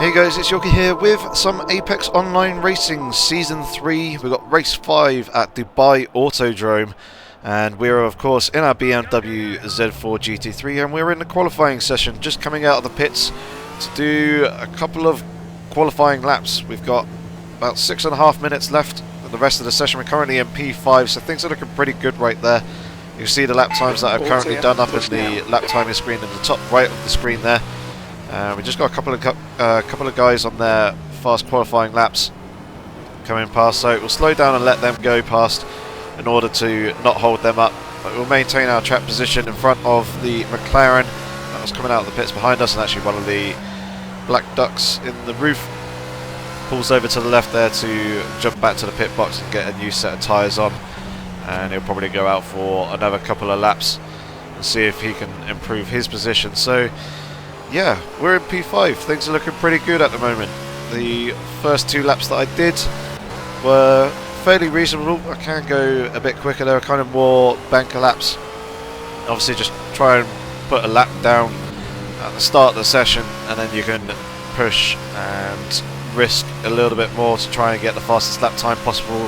Hey guys, it's Yogi here with some Apex Online Racing Season 3. We've got Race 5 at Dubai Autodrome, and we're of course in our BMW Z4 GT3, and we're in the qualifying session, just coming out of the pits to do a couple of qualifying laps. We've got about 6.5 minutes left for the rest of the session. We're currently in P5, so things are looking pretty good right there. You can see the lap times that are currently done up in the lap timing screen in the top right of the screen there. We just got a couple of guys on their fast qualifying laps coming past, so we'll slow down and let them go past in order to not hold them up. But we'll maintain our track position in front of the McLaren that was coming out of the pits behind us, and actually one of the black ducks in the roof pulls over to the left there to jump back to the pit box and get a new set of tyres on, and he'll probably go out for another couple of laps and see if he can improve his position. So yeah, we're in P5. Things are looking pretty good at the moment. The first 2 laps that I did were fairly reasonable. I can go a bit quicker. They were kind of more banker laps. Obviously just try and put a lap down at the start of the session, and then you can push and risk a little bit more to try and get the fastest lap time possible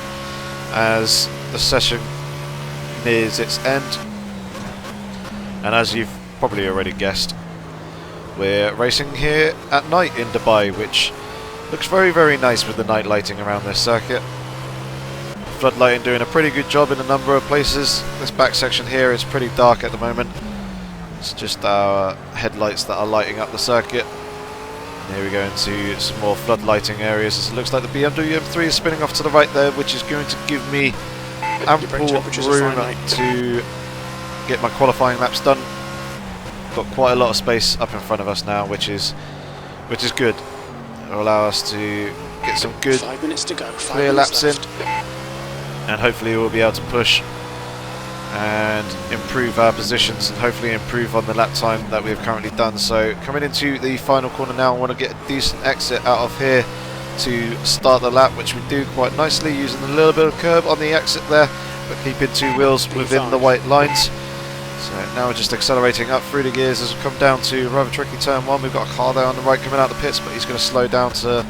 as the session nears its end. And as you've probably already guessed, we're racing here at night in Dubai, which looks very, very nice with the night lighting around this circuit. Floodlighting doing a pretty good job in a number of places. This back section here is pretty dark at the moment. It's just our headlights that are lighting up the circuit. And here we go into some more floodlighting areas. It looks like the BMW M3 is spinning off to the right there, which is going to give me ample room to get my qualifying laps done. Got quite a lot of space up in front of us now, which is good. It'll allow us to get some good 5 minutes to go. clear laps in, and hopefully we'll be able to push and improve our positions and hopefully improve on the lap time that we've currently done. So coming into the final corner now, I want to get a decent exit out of here to start the lap, which we do quite nicely using a little bit of curb on the exit there, but keeping 2 wheels within the white lines. So now we're just accelerating up through the gears as we come down to a rather tricky turn 1. We've got a car there on the right coming out of the pits, but he's going to slow down to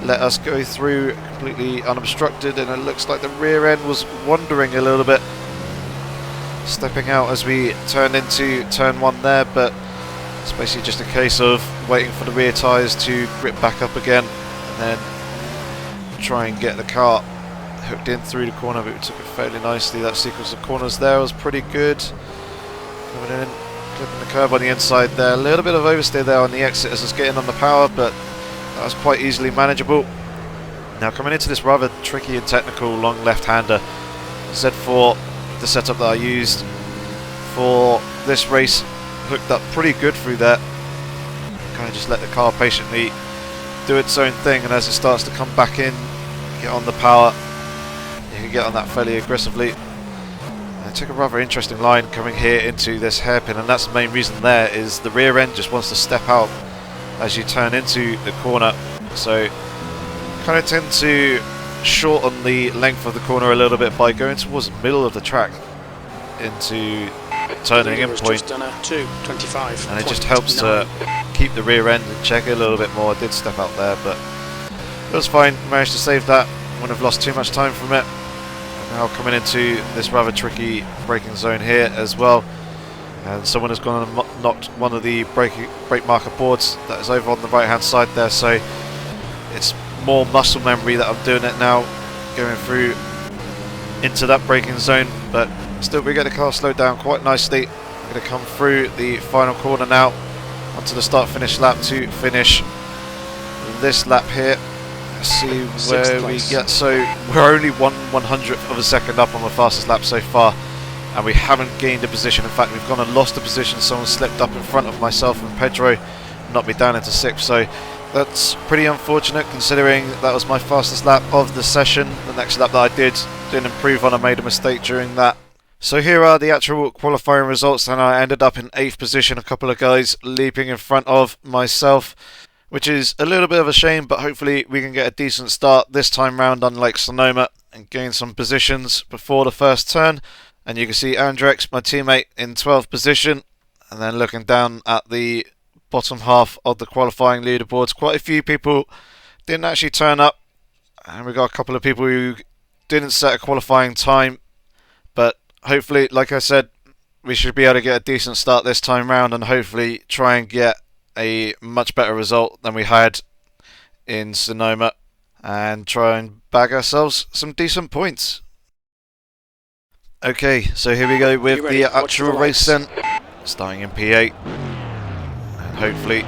let us go through completely unobstructed, and it looks like the rear end was wandering a little bit, stepping out as we turn into turn 1 there, but it's basically just a case of waiting for the rear tyres to grip back up again and then try and get the car hooked in through the corner. But we took it fairly nicely. That sequence of corners there was pretty good. Coming in, clipping the curb on the inside there. A little bit of oversteer there on the exit as it's getting on the power, but that was quite easily manageable. Now coming into this rather tricky and technical long left-hander, Z4, the setup that I used for this race, hooked up pretty good through there. Kind of just let the car patiently do its own thing, and as it starts to come back in, get on the power, you can get on that fairly aggressively. I took a rather interesting line coming here into this hairpin, and that's the main reason there, is the rear end just wants to step out as you turn into the corner. So kind of tend to shorten the length of the corner a little bit by going towards the middle of the track into turning in point, and it just helps to keep the rear end in check a little bit more. I did step out there, but it was fine. Managed to save that. Wouldn't have lost too much time from it. Now coming into this rather tricky braking zone here as well, and someone has gone and knocked one of the brake marker boards that is over on the right hand side there, so it's more muscle memory that I'm doing it now, going through into that braking zone. But still, we get the car slowed down quite nicely. We're going to come through the final corner now onto the start finish lap to finish this lap here. See where we get. So we're only 1/100th of a second up on the fastest lap so far, and we haven't gained a position. In fact, we've gone and lost a position. Someone slipped up in front of myself and Pedro, knocked me down into 6th. So that's pretty unfortunate, considering that was my fastest lap of the session. The next lap that I didn't improve on. I made a mistake during that. So here are the actual qualifying results, and I ended up in 8th position, a couple of guys leaping in front of myself, which is a little bit of a shame, but hopefully we can get a decent start this time round, unlike Sonoma, and gain some positions before the first turn. And you can see Andrex, my teammate, in 12th position, and then looking down at the bottom half of the qualifying leaderboards. Quite a few people didn't actually turn up, and we got a couple of people who didn't set a qualifying time, but hopefully, like I said, we should be able to get a decent start this time round and hopefully try and get a much better result than we had in Sonoma and try and bag ourselves some decent points. Okay, so here we go with the actual race then, starting in P8, and hopefully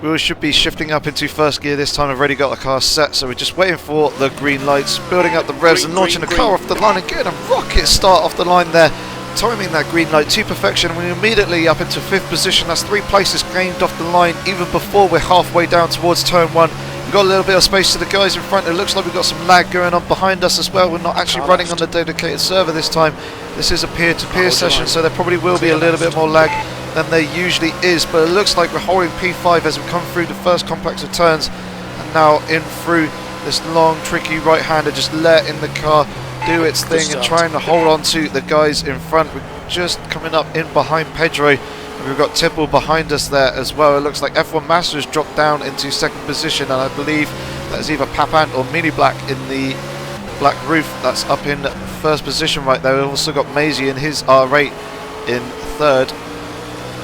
we should be shifting up into first gear this time. I've already got the car set, so we're just waiting for the green lights, building up the revs and launching the car off the line and getting a rocket start off the line there, timing that green light to perfection. We're immediately up into 5th position. That's 3 places gained off the line even before we're halfway down towards turn 1. We've got a little bit of space to the guys in front. It looks like we've got some lag going on behind us as well. We're not actually running on the dedicated server this time. This is a peer-to-peer session, so there probably will be a little bit more lag than there usually is, but it looks like we're holding P5 as we come through the first complex of turns, and now in through this long tricky right-hander, just letting the car do its thing and trying to hold on to the guys in front. We're just coming up in behind Pedro. We've got Tipple behind us there as well. It looks like F1 Masters dropped down into 2nd position, and I believe that is either Papant or Mini Black in the black roof. That's up in 1st position right there. We've also got Maisie and his R8 in 3rd.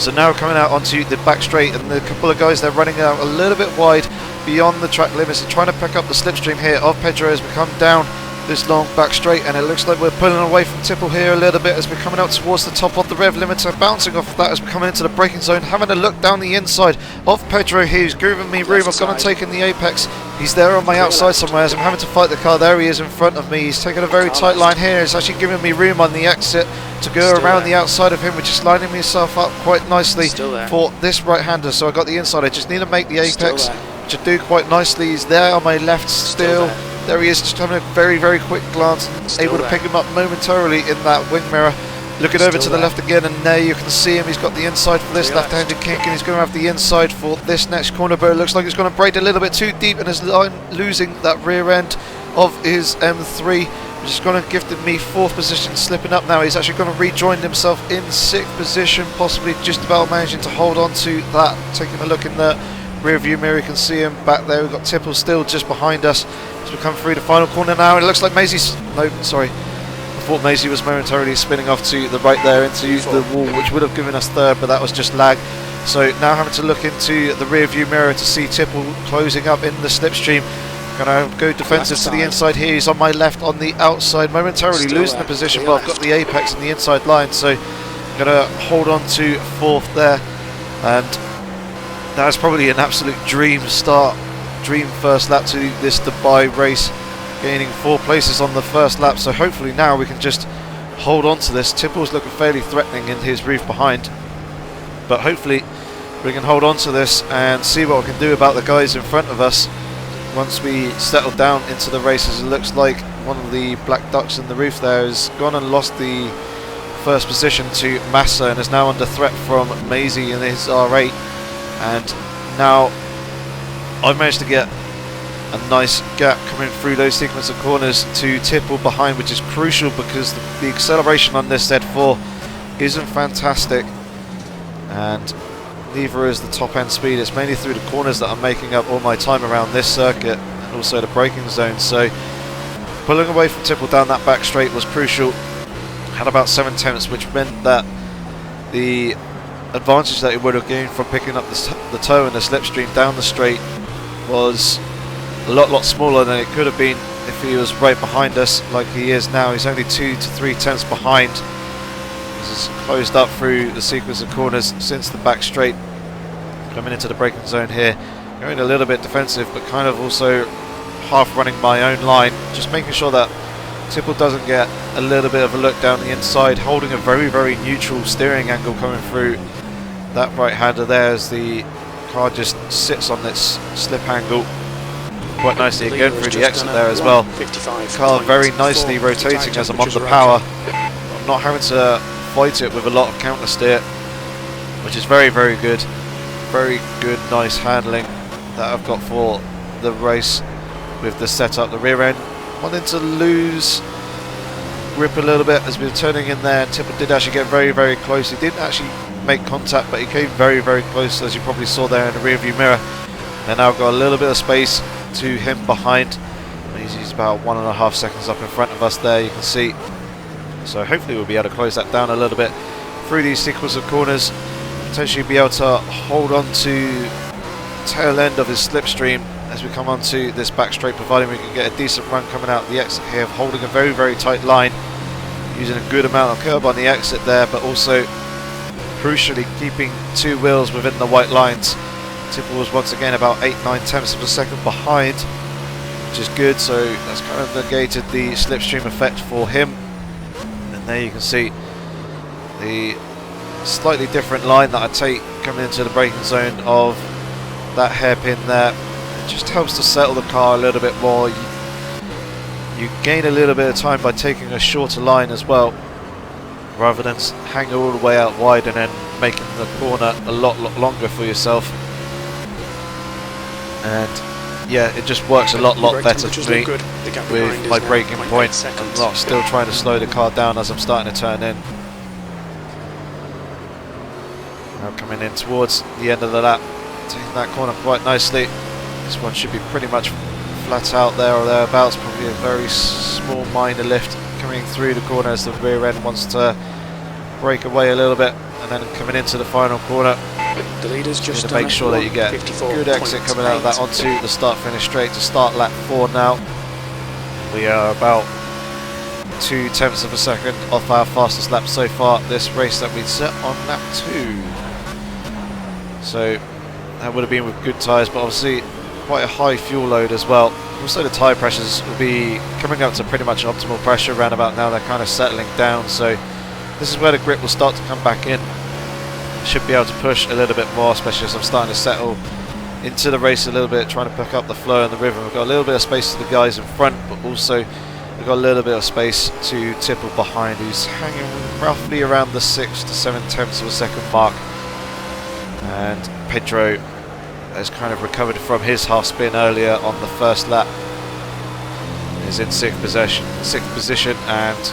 So now coming out onto the back straight, and the couple of guys, they're running out a little bit wide beyond the track limits and trying to pick up the slipstream here of Pedro as we come down this long back straight, and it looks like we're pulling away from Tipple here a little bit as we're coming out towards the top of the rev limiter, bouncing off that as we're coming into the braking zone, having a look down the inside of Pedro here. He's giving me room. I've gone and taken the apex. He's there on my outside somewhere as I'm having to fight the car. There he is in front of me. He's taking a very tight line here. It's actually giving me room on the exit to go around the outside of him, which is lining myself up quite nicely for this right-hander. So I got the inside. I just need to make the apex, which I do quite nicely. He's there on my left still. There he is, just having a very, very quick glance, and able to pick him up momentarily in that wing mirror. Looking over to the left again, and there you can see him. He's got the inside for this left-handed kink, and he's going to have the inside for this next corner, but it looks like he's going to brake a little bit too deep and is losing that rear end of his M3, which is going to gift me 4th position, slipping up now. He's actually going to rejoin himself in 6th position, possibly just about managing to hold on to that. Taking a look in the rear view mirror, you can see him back there. We've got Tipple still just behind us as we come through the final corner now, and it looks like Maisie's... no, sorry. I thought Maisie was momentarily spinning off to the right there into the wall, which would have given us 3rd, but that was just lag. So now having to look into the rear view mirror to see Tipple closing up in the slipstream. Going to go defensive to the inside here. He's on my left on the outside, momentarily losing the position, but I've got the apex and the inside line, so I'm going to hold on to 4th there. And that's probably an absolute dream start, dream first lap to this Dubai race, gaining 4 places on the first lap. So hopefully now we can just hold on to this. Tipple's looking fairly threatening in his roof behind, but hopefully we can hold on to this and see what we can do about the guys in front of us once we settle down into the races. It looks like one of the black ducks in the roof there has gone and lost the 1st position to Massa and is now under threat from Maisie in his R8. And now I've managed to get a nice gap coming through those sequence of corners to Tipple behind, which is crucial because the acceleration on this Z4 isn't fantastic, and neither is the top end speed. It's mainly through the corners that I'm making up all my time around this circuit, and also the braking zone. So pulling away from Tipple down that back straight was crucial. Had about 7 tenths, which meant that the advantage that he would have gained from picking up the toe and the slipstream down the straight was a lot smaller than it could have been if he was right behind us like he is now. He's only 2 to 3 tenths behind. He's closed up through the sequence of corners since the back straight. Coming into the braking zone here, going a little bit defensive, but kind of also half running my own line, just making sure that Tipple doesn't get a little bit of a look down the inside, holding a very, very neutral steering angle coming through that right-hander there as the car just sits on this slip angle quite nicely again through the exit there as well. Car very nicely rotating as I'm on the power. I'm not having to fight it with a lot of counter steer, which is very, very good. Very good, nice handling that I've got for the race with the setup. The rear end wanting to lose grip a little bit as we were turning in there. Tipple did actually get very, very close. He didn't actually make contact, but he came very, very close, as you probably saw there in the rear view mirror. And now got a little bit of space to him behind. He's about 1.5 seconds up in front of us there, you can see. So hopefully we'll be able to close that down a little bit through these sequence of corners. Potentially be able to hold on to tail end of his slipstream as we come onto this back straight, providing we can get a decent run coming out the exit here, holding a very, very tight line, using a good amount of curb on the exit there, but also crucially keeping 2 wheels within the white lines. Tipple was once again about 8-9 tenths of a second behind, which is good, so that's kind of negated the slipstream effect for him. And there you can see the slightly different line that I take coming into the braking zone of that hairpin there. It just helps to settle the car a little bit more. You gain a little bit of time by taking a shorter line as well, rather than hang all the way out wide and then making the corner a lot longer for yourself. And yeah, it just works a lot better for me with my braking point. I'm not still trying to slow the car down as I'm starting to turn in. Now coming in towards the end of the lap, taking that corner quite nicely. This one should be pretty much flat out there or thereabouts, probably a very small minor lift coming through the corner as the rear end wants to break away a little bit, and then coming into the final corner. The leader's just to make sure that you get a good exit coming out of that onto the start finish straight to start lap 4 now. We are about 0.2 of a second off our fastest lap so far this race that we set on lap 2. So that would have been with good tyres, but obviously quite a high fuel load as well. Also the tyre pressures will be coming up to pretty much optimal pressure around about now. They're kind of settling down, so this is where the grip will start to come back in. Should be able to push a little bit more, especially as I'm starting to settle into the race a little bit, trying to pick up the flow and the rhythm. We've got a little bit of space to the guys in front, but also we've got a little bit of space to Tipple behind, who's hanging roughly around the 6 to 7 tenths of a second mark. And Pedro has kind of recovered from his half spin earlier on the first lap. Is in sixth position, and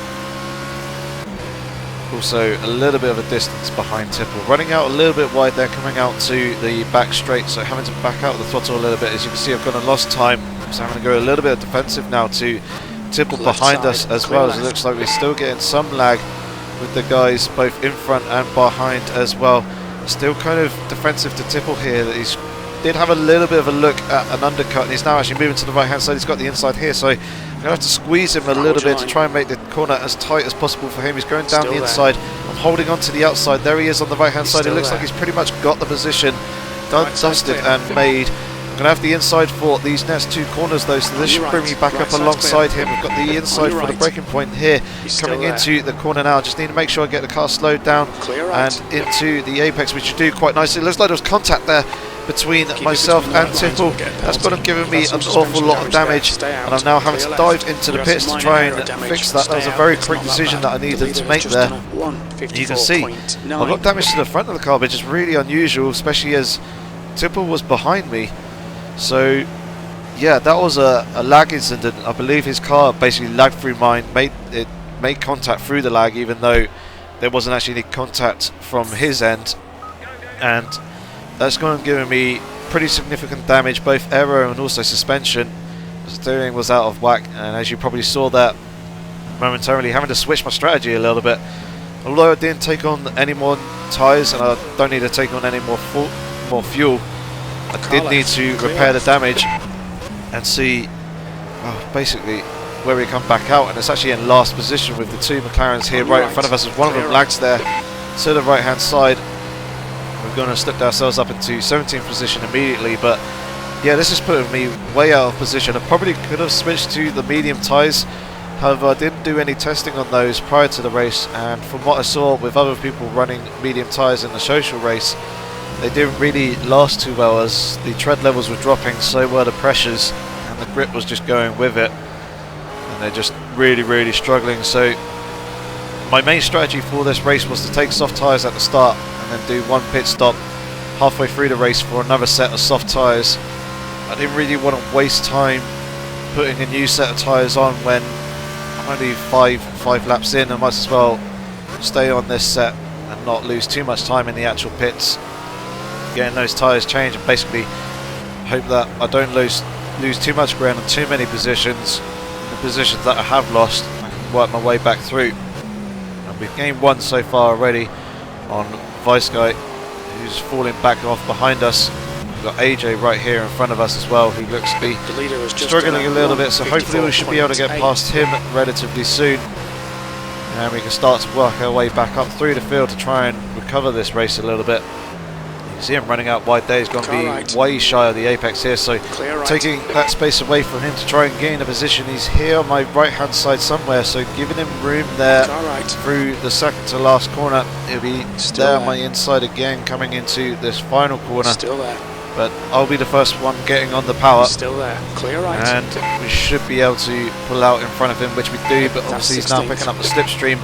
also a little bit of a distance behind Tipple. Running out a little bit wide there, coming out to the back straight, so having to back out the throttle a little bit. As you can see, I've gone and lost time, so having to go a little bit defensive now to Tipple behind us, as well as it looks like we're still getting some lag with the guys both in front and behind as well. Still kind of defensive to Tipple here. That he's did have a little bit of a look at an undercut, and he's now actually moving to the right hand side. He's got the inside here, so I'm going to have to squeeze him a little bit to try and make the corner as tight as possible for him. He's going down the inside. I'm holding on to the outside. There he is on the right hand side. It looks like he's pretty much got the position dusted and made. I'm going to have the inside for these next 2 corners though, so this should bring me back up alongside him. We've got the inside for the braking point here, coming into the corner now. Just need to make sure I get the car slowed down and into the apex, which should do quite nicely. It looks like there was contact there between myself and Tipple. That's going to give me an awful lot of damage, and I'm now having to dive into the pits to try and fix that. That was a very quick decision that I needed to make there. You can see I've got damage to the front of the car, which is really unusual, especially as Tipple was behind me. So yeah, that was a lag incident. I believe his car basically lagged through mine, made contact through the lag, even though there wasn't actually any contact from his end, and that's going to give me pretty significant damage, both aero and also suspension. The steering was out of whack, and as you probably saw that momentarily, having to switch my strategy a little bit. Although I didn't take on any more tyres and I don't need to take on any more fuel, I did need to repair the damage and see basically where we come back out, and it's actually in last position with the 2 McLarens here right in front of us. As one of them lags there to the right hand side. We're going to slip ourselves up into 17th position immediately, but yeah, this is putting me way out of position. I probably could have switched to the medium tyres, however I didn't do any testing on those prior to the race, and from what I saw with other people running medium tyres in the social race, they didn't really last too well as the tread levels were dropping, so were the pressures, and the grip was just going with it, and they're just really struggling. So my main strategy for this race was to take soft tyres at the start and then do 1 pit stop halfway through the race for another set of soft tyres. I didn't really want to waste time putting a new set of tyres on when I'm only 5 5 laps in, I might as well stay on this set and not lose too much time in the actual pits, getting those tyres changed, and basically hope that I don't lose too much ground on too many positions. The positions that I have lost, I can work my way back through. And we've gained 1 so far already on Vice Guy, who's falling back off behind us. We've got AJ right here in front of us as well, who looks to be struggling a little bit, so hopefully we should be able to get past him relatively soon. And we can start to work our way back up through the field to try and recover this race a little bit. You can see him running out wide there. He's going to be way shy of the apex here, so taking that space away from him to try and gain a position. He's here on my right hand side somewhere, so giving him room there through the second to last corner. He'll be there on my inside again coming into this final corner. Still there. But I'll be the first one getting on the power. Still there, clear right. And we should be able to pull out in front of him, which we do, but obviously he's now picking up the slipstream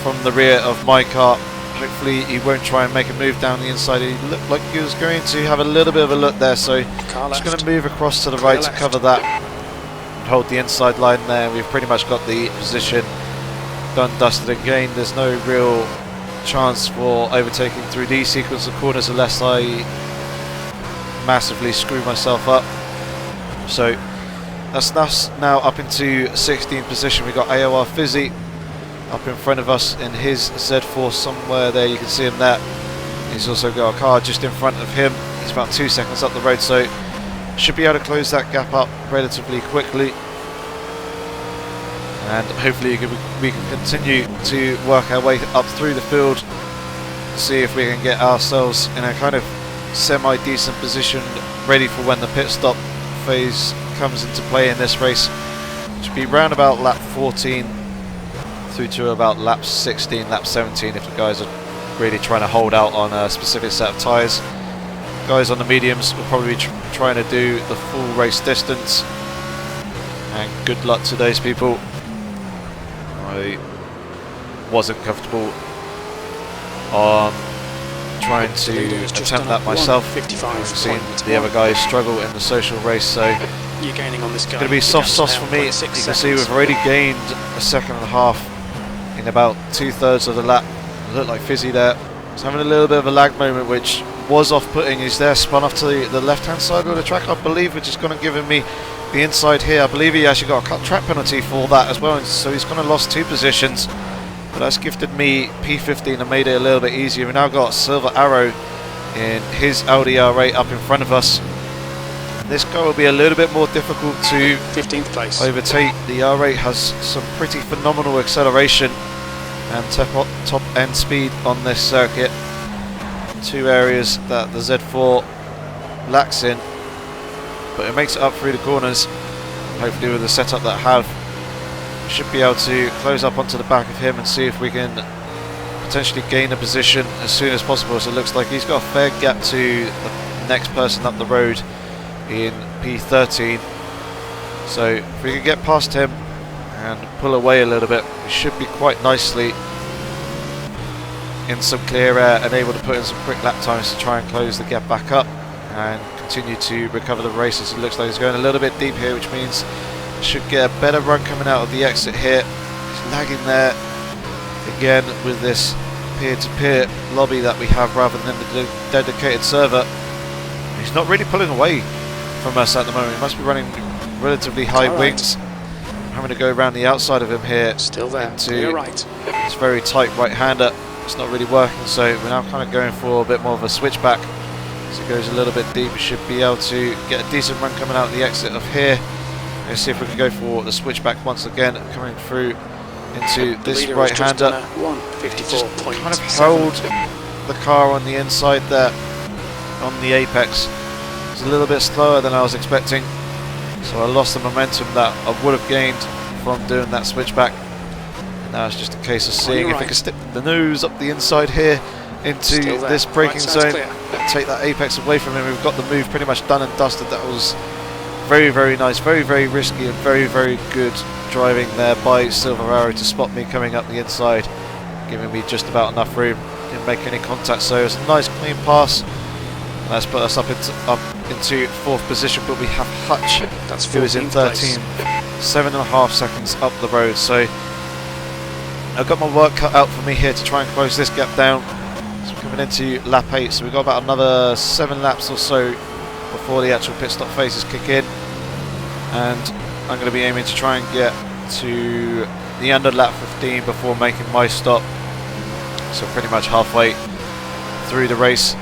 from the rear of my car. Hopefully he won't try and make a move down the inside. He looked like he was going to have a little bit of a look there, so just going to move across to the right to cover that and hold the inside line there. We've pretty much got the position done, dusted again. There's no real chance for overtaking through these sequence of corners unless I massively screw myself up. So that's us now up into 16th position. We've got AOR Fizzy up in front of us in his Z4 somewhere there. You can see him there. He's also got a car just in front of him. He's about 2 seconds up the road, so should be able to close that gap up relatively quickly. And hopefully we can continue to work our way up through the field, see if we can get ourselves in a kind of semi-decent position ready for when the pit stop phase comes into play in this race, which will be round about lap 14 through to about lap 16, lap 17 if the guys are really trying to hold out on a specific set of tyres. Guys on the mediums will probably be trying to do the full race distance, and good luck to those people. I wasn't comfortable on trying to attempt that myself. I've seen the other guys struggle in the social race, so it's going to be soft sauce for me. You can see we've already gained a second and a half in about 2/3 of the lap. It looked like Fizzy there. He's having a little bit of a lag moment, which was off-putting. He's there spun off to the left-hand side of the track, I believe, which is going to give me the inside here. I believe he actually got a cut track penalty for that as well, and so he's going to lost 2 positions. But that's gifted me P15 and made it a little bit easier. We've now got Silver Arrow in his Audi R8 up in front of us. And this car will be a little bit more difficult to 15th place. overtake. The R8 has some pretty phenomenal acceleration and top end speed on this circuit. 2 areas that the Z4 lacks in, but it makes it up through the corners. Hopefully with the setup that I have, should be able to close up onto the back of him and see if we can potentially gain a position as soon as possible. So it looks like he's got a fair gap to the next person up the road in P13. So if we can get past him and pull away a little bit, we should be quite nicely in some clear air and able to put in some quick lap times to try and close the gap back up and continue to recover the races. It looks like he's going a little bit deep here, which means should get a better run coming out of the exit here. He's lagging there again with this peer-to-peer lobby that we have rather than the dedicated server. He's not really pulling away from us at the moment. He must be running relatively high wings. I'm having to go around the outside of him here Still there. into this very tight right-hander. It's not really working, so we're now kind of going for a bit more of a switchback. As it goes a little bit deep, we should be able to get a decent run coming out of the exit of here. Let's see if we can go for the switchback once again, coming through into this right-hander. Just kind of held the car on the inside there, on the apex. It's a little bit slower than I was expecting, so I lost the momentum that I would have gained from doing that switchback. And now it's just a case of seeing if I can stick the nose up the inside here into this braking zone and take that apex away from him. We've got the move pretty much done and dusted. That was very, very nice, very, very risky and very, very good driving there by Silver Arrow to spot me coming up the inside, giving me just about enough room. Didn't make any contact, so it was a nice clean pass. That's put us up into 4th position, but we have Hutch, who is in 13th, 7.5 seconds up the road. So I've got my work cut out for me here to try and close this gap down. So we're coming into lap 8, so we've got about another 7 laps or so before the actual pit stop phases kick in. And I'm going to be aiming to try and get to the end of lap 15 before making my stop. So pretty much halfway through the race.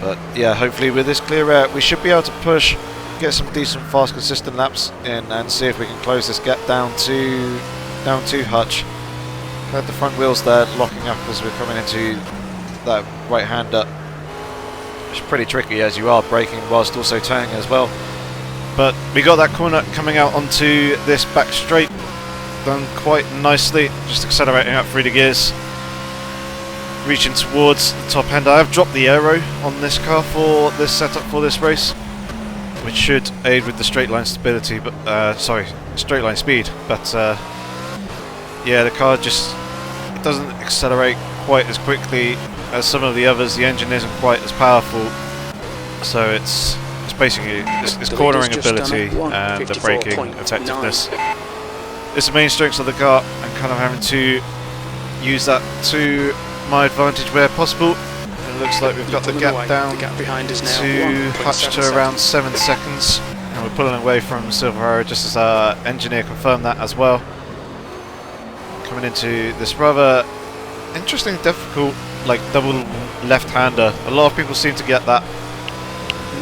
But yeah, hopefully with this clear air we should be able to push, get some decent fast consistent laps in and see if we can close this gap down to Hutch. Had the front wheels there locking up as we're coming into that right hander. It's pretty tricky as you are braking whilst also turning as well. But we got that corner coming out onto this back straight, done quite nicely, just accelerating up through the gears, reaching towards the top end. I have dropped the aero on this car for this setup for this race, which should aid with the straight line stability, but straight line speed. But yeah, the car just doesn't accelerate quite as quickly as some of the others. The engine isn't quite as powerful, so it's basically its cornering ability and the braking effectiveness. It's the main strengths of the car, and kind of having to use that to my advantage where possible. It looks like we've got the gap down to Hutch to around 7 seconds, and we're pulling away from Silver Arrow just as our engineer confirmed that as well. Coming into this rather interesting, difficult, like double left-hander. A lot of people seem to get that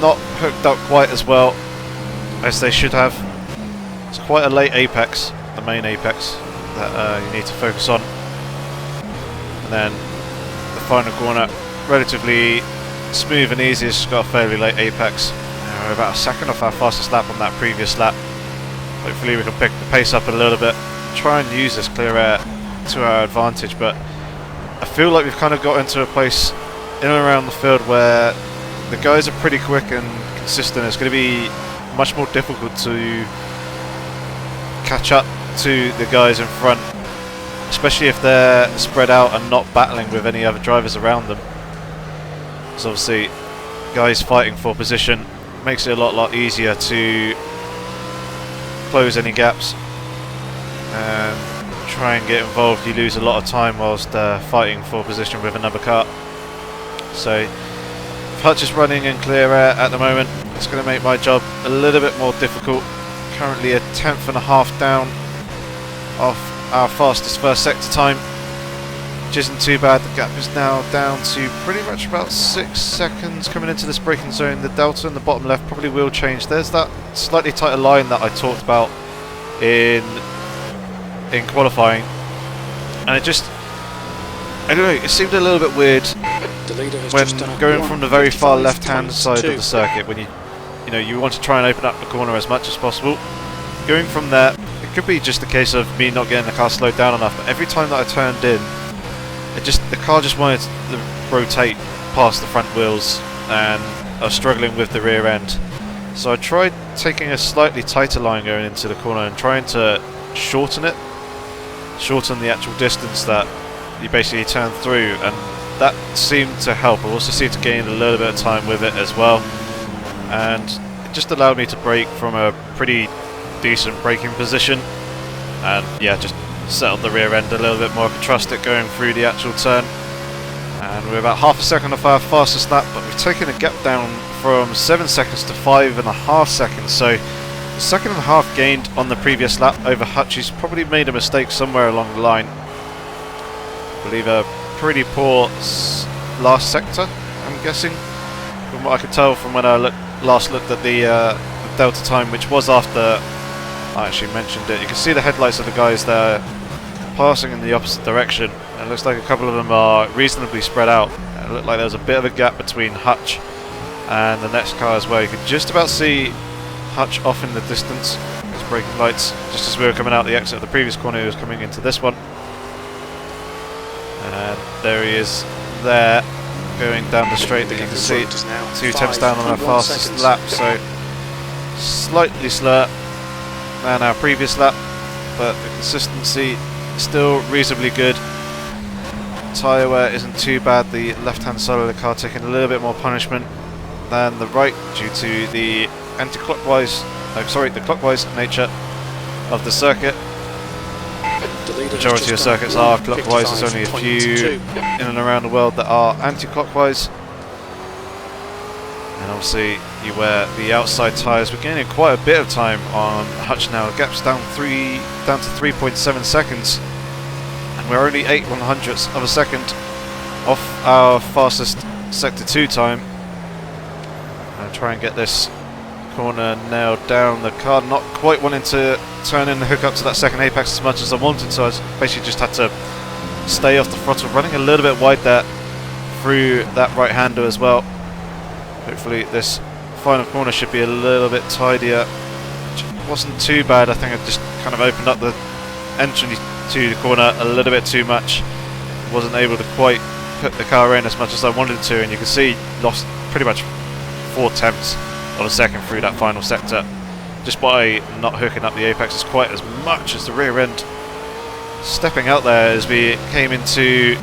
not hooked up quite as well as they should have. It's quite a late apex, the main apex, that you need to focus on. And then the final corner, relatively smooth and easy, it's just got a fairly late apex. We're about a second off our fastest lap on that previous lap. Hopefully we can pick the pace up a little bit, try and use this clear air to our advantage, but I feel like we've kind of got into a place in and around the field where the guys are pretty quick and consistent. It's going to be much more difficult to catch up to the guys in front, especially if they're spread out and not battling with any other drivers around them. So obviously guys fighting for position makes it a lot easier to close any gaps and try and get involved. You lose a lot of time whilst fighting for position with another car. So Hutch is running in clear air at the moment. It's going to make my job a little bit more difficult. Currently a 10th and a half down off our fastest first sector time, which isn't too bad. The gap is now down to pretty much about 6 seconds coming into this braking zone. The delta in the bottom left probably will change. There's that slightly tighter line that I talked about in qualifying, and it just, I don't know, it seemed a little bit weird when going from the very far left-hand side of the circuit, when you want to try and open up the corner as much as possible. Going from there, it could be just a case of me not getting the car slowed down enough, but every time that I turned in, the car just wanted to rotate past the front wheels, and I was struggling with the rear end. So I tried taking a slightly tighter line going into the corner and trying to shorten the actual distance that you basically turn through, and that seemed to help. I also seemed to gain a little bit of time with it as well, and it just allowed me to brake from a pretty decent braking position, and yeah, just settled the rear end a little bit more. I could trust it going through the actual turn, and we're about half a second off our fastest lap, but we've taken a gap down from 7 seconds to 5.5 seconds, so a second and a half gained on the previous lap over Hutch. He's probably made a mistake somewhere along the line. I believe a pretty poor last sector, I'm guessing, from what I could tell from when I last looked at the delta time, which was after I actually mentioned it. You can see the headlights of the guys there passing in the opposite direction, and it looks like a couple of them are reasonably spread out. It looked like there was a bit of a gap between Hutch and the next car as well. You could just about see Hutch off in the distance, his braking lights, just as we were coming out the exit of the previous corner. He was coming into this one, and there he is there, going down the straight that you can see. 2 tenths down on our fastest lap, so slightly slower than our previous lap, but the consistency still reasonably good. Tyre wear isn't too bad. The left hand side of the car taking a little bit more punishment than the right due to the clockwise nature of the circuit. majority of circuits are clockwise. There's only a few in and around the world that are anti-clockwise. And obviously you wear the outside tyres. We're gaining quite a bit of time on Hutch now. The gap's down to 3.7 seconds. And we're only 8/100ths of a second off our fastest Sector 2 time. And try and get this corner nailed down. The car not quite wanting to turn in the hook up to that second apex as much as I wanted, so I basically just had to stay off the throttle, running a little bit wide there through that right hander as well. Hopefully this final corner should be a little bit tidier. It wasn't too bad. I think I just kind of opened up the entry to the corner a little bit too much. Wasn't able to quite put the car in as much as I wanted to, and you can see lost pretty much 4/10ths of a second through that final sector just by not hooking up the apexes quite as much as the rear end. Stepping out there as we came into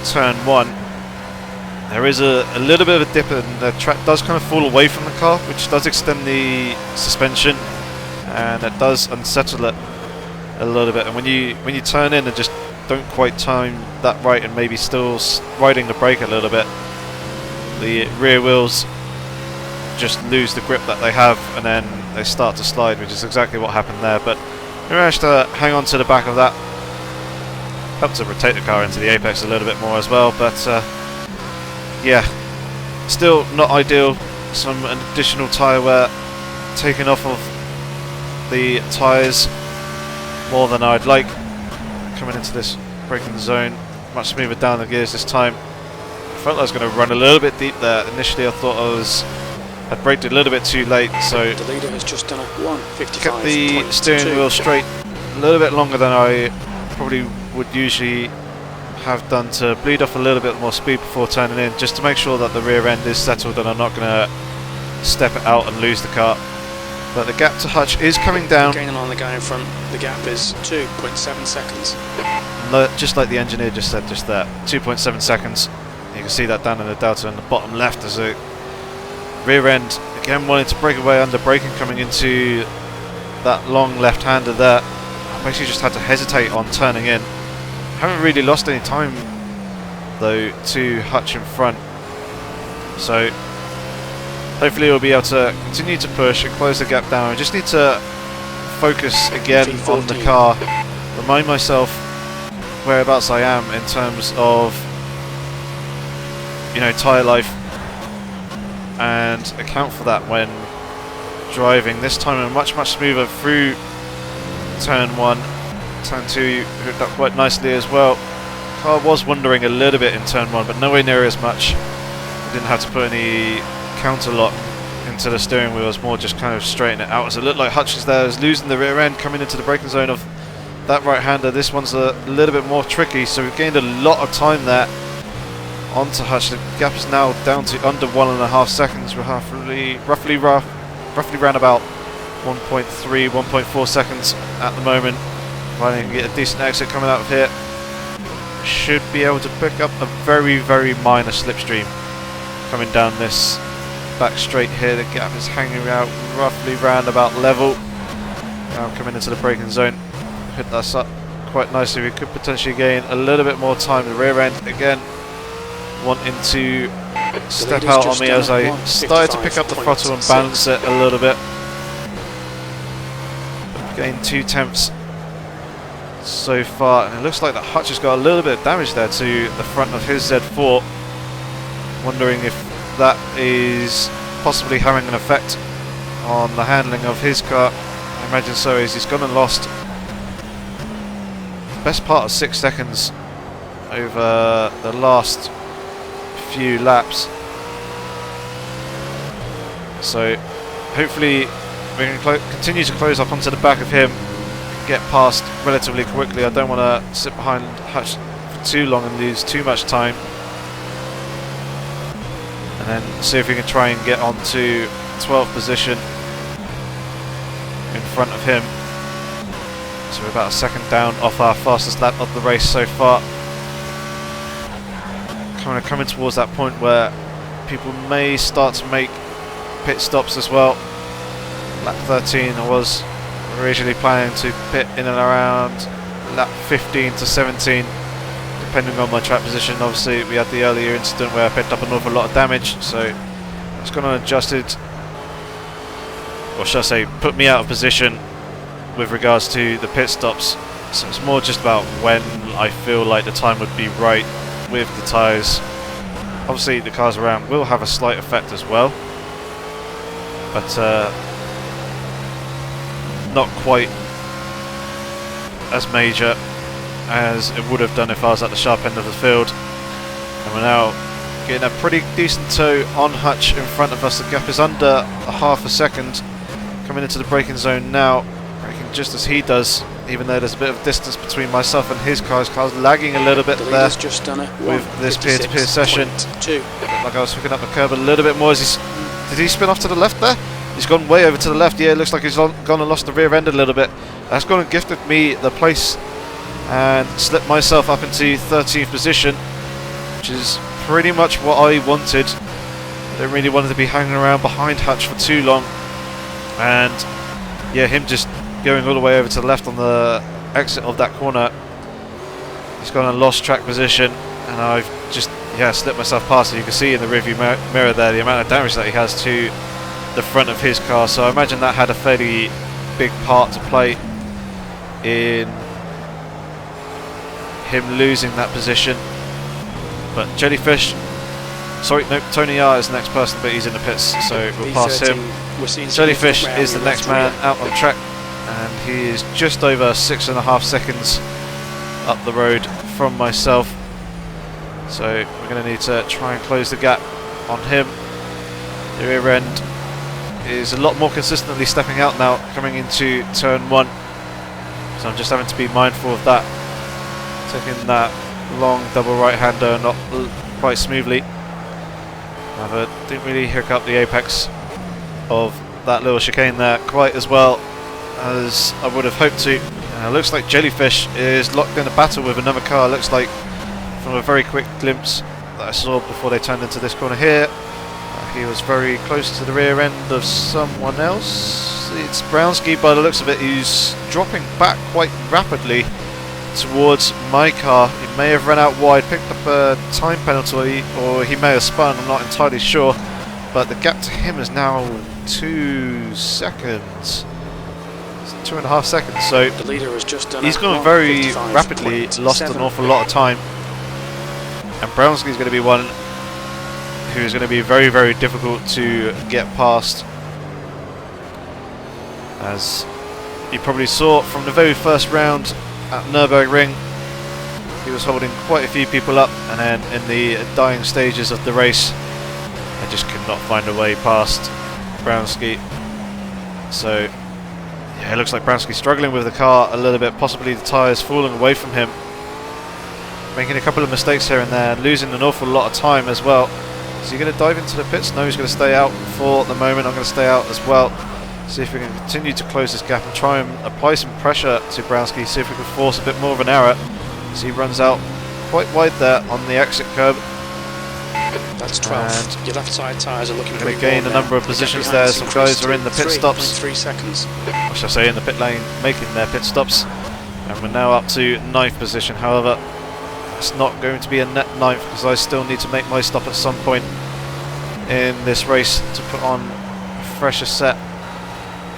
turn 1, there is a little bit of a dip, and the track does kind of fall away from the car, which does extend the suspension and it does unsettle it a little bit. And when you turn in and just don't quite time that right and maybe still riding the brake a little bit, the rear wheels just lose the grip that they have and then they start to slide, which is exactly what happened there. But we managed to hang on to the back of that, helped to rotate the car into the apex a little bit more as well. But yeah, still not ideal. Some additional tyre wear taken off of the tyres, more than I'd like. Coming into this braking zone, much smoother down the gears this time. I felt I was going to run a little bit deep there. Initially I thought I'd braked a little bit too late, so the leader has just done a 1:55. kept the steering wheel straight a little bit longer than I probably would usually have done, to bleed off a little bit more speed before turning in, just to make sure that the rear end is settled and I'm not going to step it out and lose the car. But the gap to Hutch is coming down. Gaining on the guy in front, the gap is 2.7 seconds. Just like the engineer just said just there, 2.7 seconds. You can see that down in the delta in the bottom left as a rear end again wanting to break away under braking, coming into that long left-hander there. I basically just had to hesitate on turning in. Haven't really lost any time though to Hutch in front, so hopefully we'll be able to continue to push and close the gap down. I just need to focus again on the car, remind myself whereabouts I am in terms of, you know, tyre life, and account for that when driving. This time I'm much smoother through turn 1. Turn 2 hooked up quite nicely as well. Car was wandering a little bit in turn 1, but nowhere near as much. I didn't have to put any counter lock into the steering wheel, it was more just kind of straighten it out. As it looked like Hutch is there, is losing the rear end coming into the braking zone of that right hander. This one's a little bit more tricky, so we've gained a lot of time there onto Hutch. The gap is now down to under 1.5 seconds. We're roughly around about 1.3, 1.4 seconds at the moment. If I can get a decent exit coming out of here, should be able to pick up a very minor slipstream coming down this back straight here. The gap is hanging out roughly round about level. Now coming into the braking zone, hit that up quite nicely. We could potentially gain a little bit more time. The rear end again wanting to step out on me as I started to pick up the throttle and balance it a little bit. Gained 2/10ths so far, and it looks like that Hutch has got a little bit of damage there to the front of his Z4. Wondering if that is possibly having an effect on the handling of his car. I imagine so, as he's gone and lost the best part of 6 seconds over the last few laps. So hopefully we can continue to close up onto the back of him, get past relatively quickly. I don't want to sit behind Hutch for too long and lose too much time, and then see if we can try and get on to 12th position in front of him. So we're about a second down off our fastest lap of the race so far. Kind of coming towards that point where people may start to make pit stops as well. Lap 13, I was originally planning to pit in and around lap 15 to 17, depending on my track position. Obviously, we had the earlier incident where I picked up an awful lot of damage, so it's gone unadjusted, or should I say, put me out of position with regards to the pit stops. So it's more just about when I feel like the time would be right with the tyres. Obviously the cars around will have a slight effect as well, but not quite as major as it would have done if I was at the sharp end of the field. And we're now getting a pretty decent tow on Hutch in front of us. The gap is under a half a second. Coming into the braking zone now, braking just as he does, even though there's a bit of distance between myself and his car. His car's lagging a little bit there just done with this peer-to-peer session. Like I was picking up the curb a little bit more. As did he spin off to the left there? He's gone way over to the left. Yeah, it looks like he's gone and lost the rear end a little bit. That's gone and gifted me the place and slipped myself up into 13th position, which is pretty much what I wanted. I don't really want to be hanging around behind Hutch for too long. And yeah, him just going all the way over to the left on the exit of that corner, he's gone and lost track position, and I've just slipped myself past it. You can see in the rearview mirror there the amount of damage that he has to the front of his car, so I imagine that had a fairly big part to play in him losing that position. But Jellyfish, sorry, no, Tony R is the next person, but he's in the pits, so we'll pass him. Jellyfish is the next man out on track, and he is just over 6.5 seconds up the road from myself, so we're going to need to try and close the gap on him. The rear end is a lot more consistently stepping out now coming into turn 1, so I'm just having to be mindful of that, taking that long double right hander not quite smoothly. However, didn't really hook up the apex of that little chicane there quite as well as I would have hoped to. And it looks like Jellyfish is locked in a battle with another car. Looks like, from a very quick glimpse that I saw before they turned into this corner here, he was very close to the rear end of someone else. It's Brownski by the looks of it, who's dropping back quite rapidly towards my car. He may have run out wide, picked up a time penalty, or he may have spun, I'm not entirely sure, but the gap to him is now 2 seconds. It's 2.5 seconds, so the leader has just done he's gone very rapidly, lost an awful lot of time, and Brownski is going to be one who is going to be very, very difficult to get past. As you probably saw from the very first round at Nürburgring, he was holding quite a few people up, and then in the dying stages of the race, I just could not find a way past Brownski. So yeah, it looks like Brownski struggling with the car a little bit, possibly the tyres falling away from him, making a couple of mistakes here and there, losing an awful lot of time as well. Is he going to dive into the pits? No, he's going to stay out for the moment. I'm going to stay out as well. See if we can continue to close this gap and try and apply some pressure to Brownski, see if we can force a bit more of an error as he runs out quite wide there on the exit curb. That's 12. And your left side tyres are looking going to gain a number of positions there. Some guys are in the pit stops. 3 seconds. I shall say in the pit lane, making their pit stops. And we're now up to 9th position. However, it's not going to be a net 9th because I still need to make my stop at some point in this race to put on a fresher set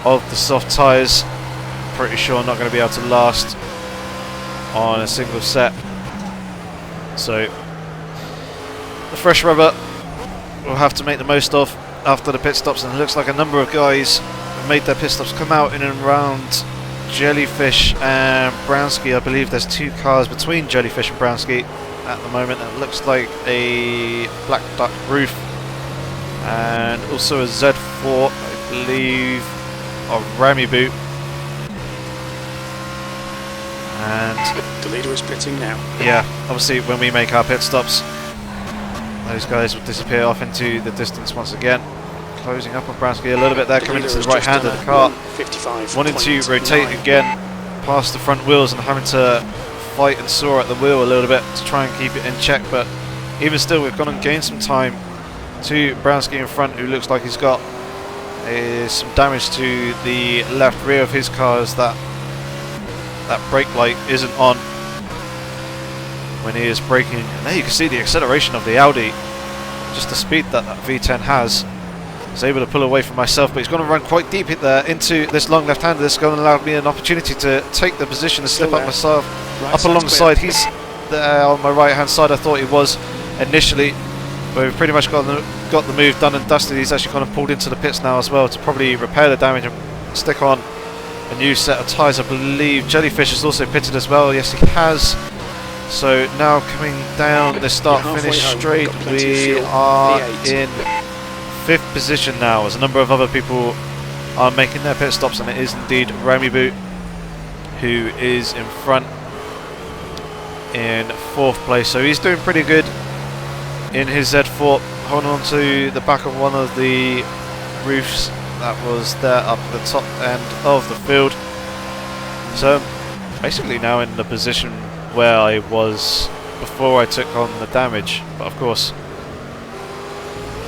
of the soft tyres. Pretty sure I'm not going to be able to last on a single set. So the fresh rubber we'll have to make the most of after the pit stops, and it looks like a number of guys have made their pit stops, come out in and around Jellyfish and Brownski. I believe there's 2 cars between Jellyfish and Brownski at the moment. It looks like a Black Duck roof and also a Z4, I believe, of Ramy boot. And the leader is pitting now. Yeah, obviously when we make our pit stops, those guys will disappear off into the distance once again. Closing up on Brownski a little bit there, coming into the right hand of the car, wanting to rotate again past the front wheels and having to fight and saw at the wheel a little bit to try and keep it in check. But even still, we've gone and gained some time to Brownski in front, who looks like he's got some damage to the left rear of his car, as that that brake light isn't on when he is braking. And there you can see the acceleration of the Audi, just the speed that that V10 has. He's able to pull away from myself, but he's going to run quite deep there into this long left-hander. This is going to allow me an opportunity to take the position and slip up myself up alongside. He's there on my right-hand side. I thought he was initially, but we've pretty much got the move done and dusted. He's actually kind of pulled into the pits now as well to probably repair the damage and stick on a new set of tyres. I believe Jellyfish has also pitted as well. Yes, he has. So now coming down the start-finish straight, we are in 5th position now, as a number of other people are making their pit stops, and it is indeed Ramibu who is in front in 4th place. So he's doing pretty good in his Z4, holding on to the back of one of the roofs that was there up the top end of the field. So basically now in the position where I was before I took on the damage, but of course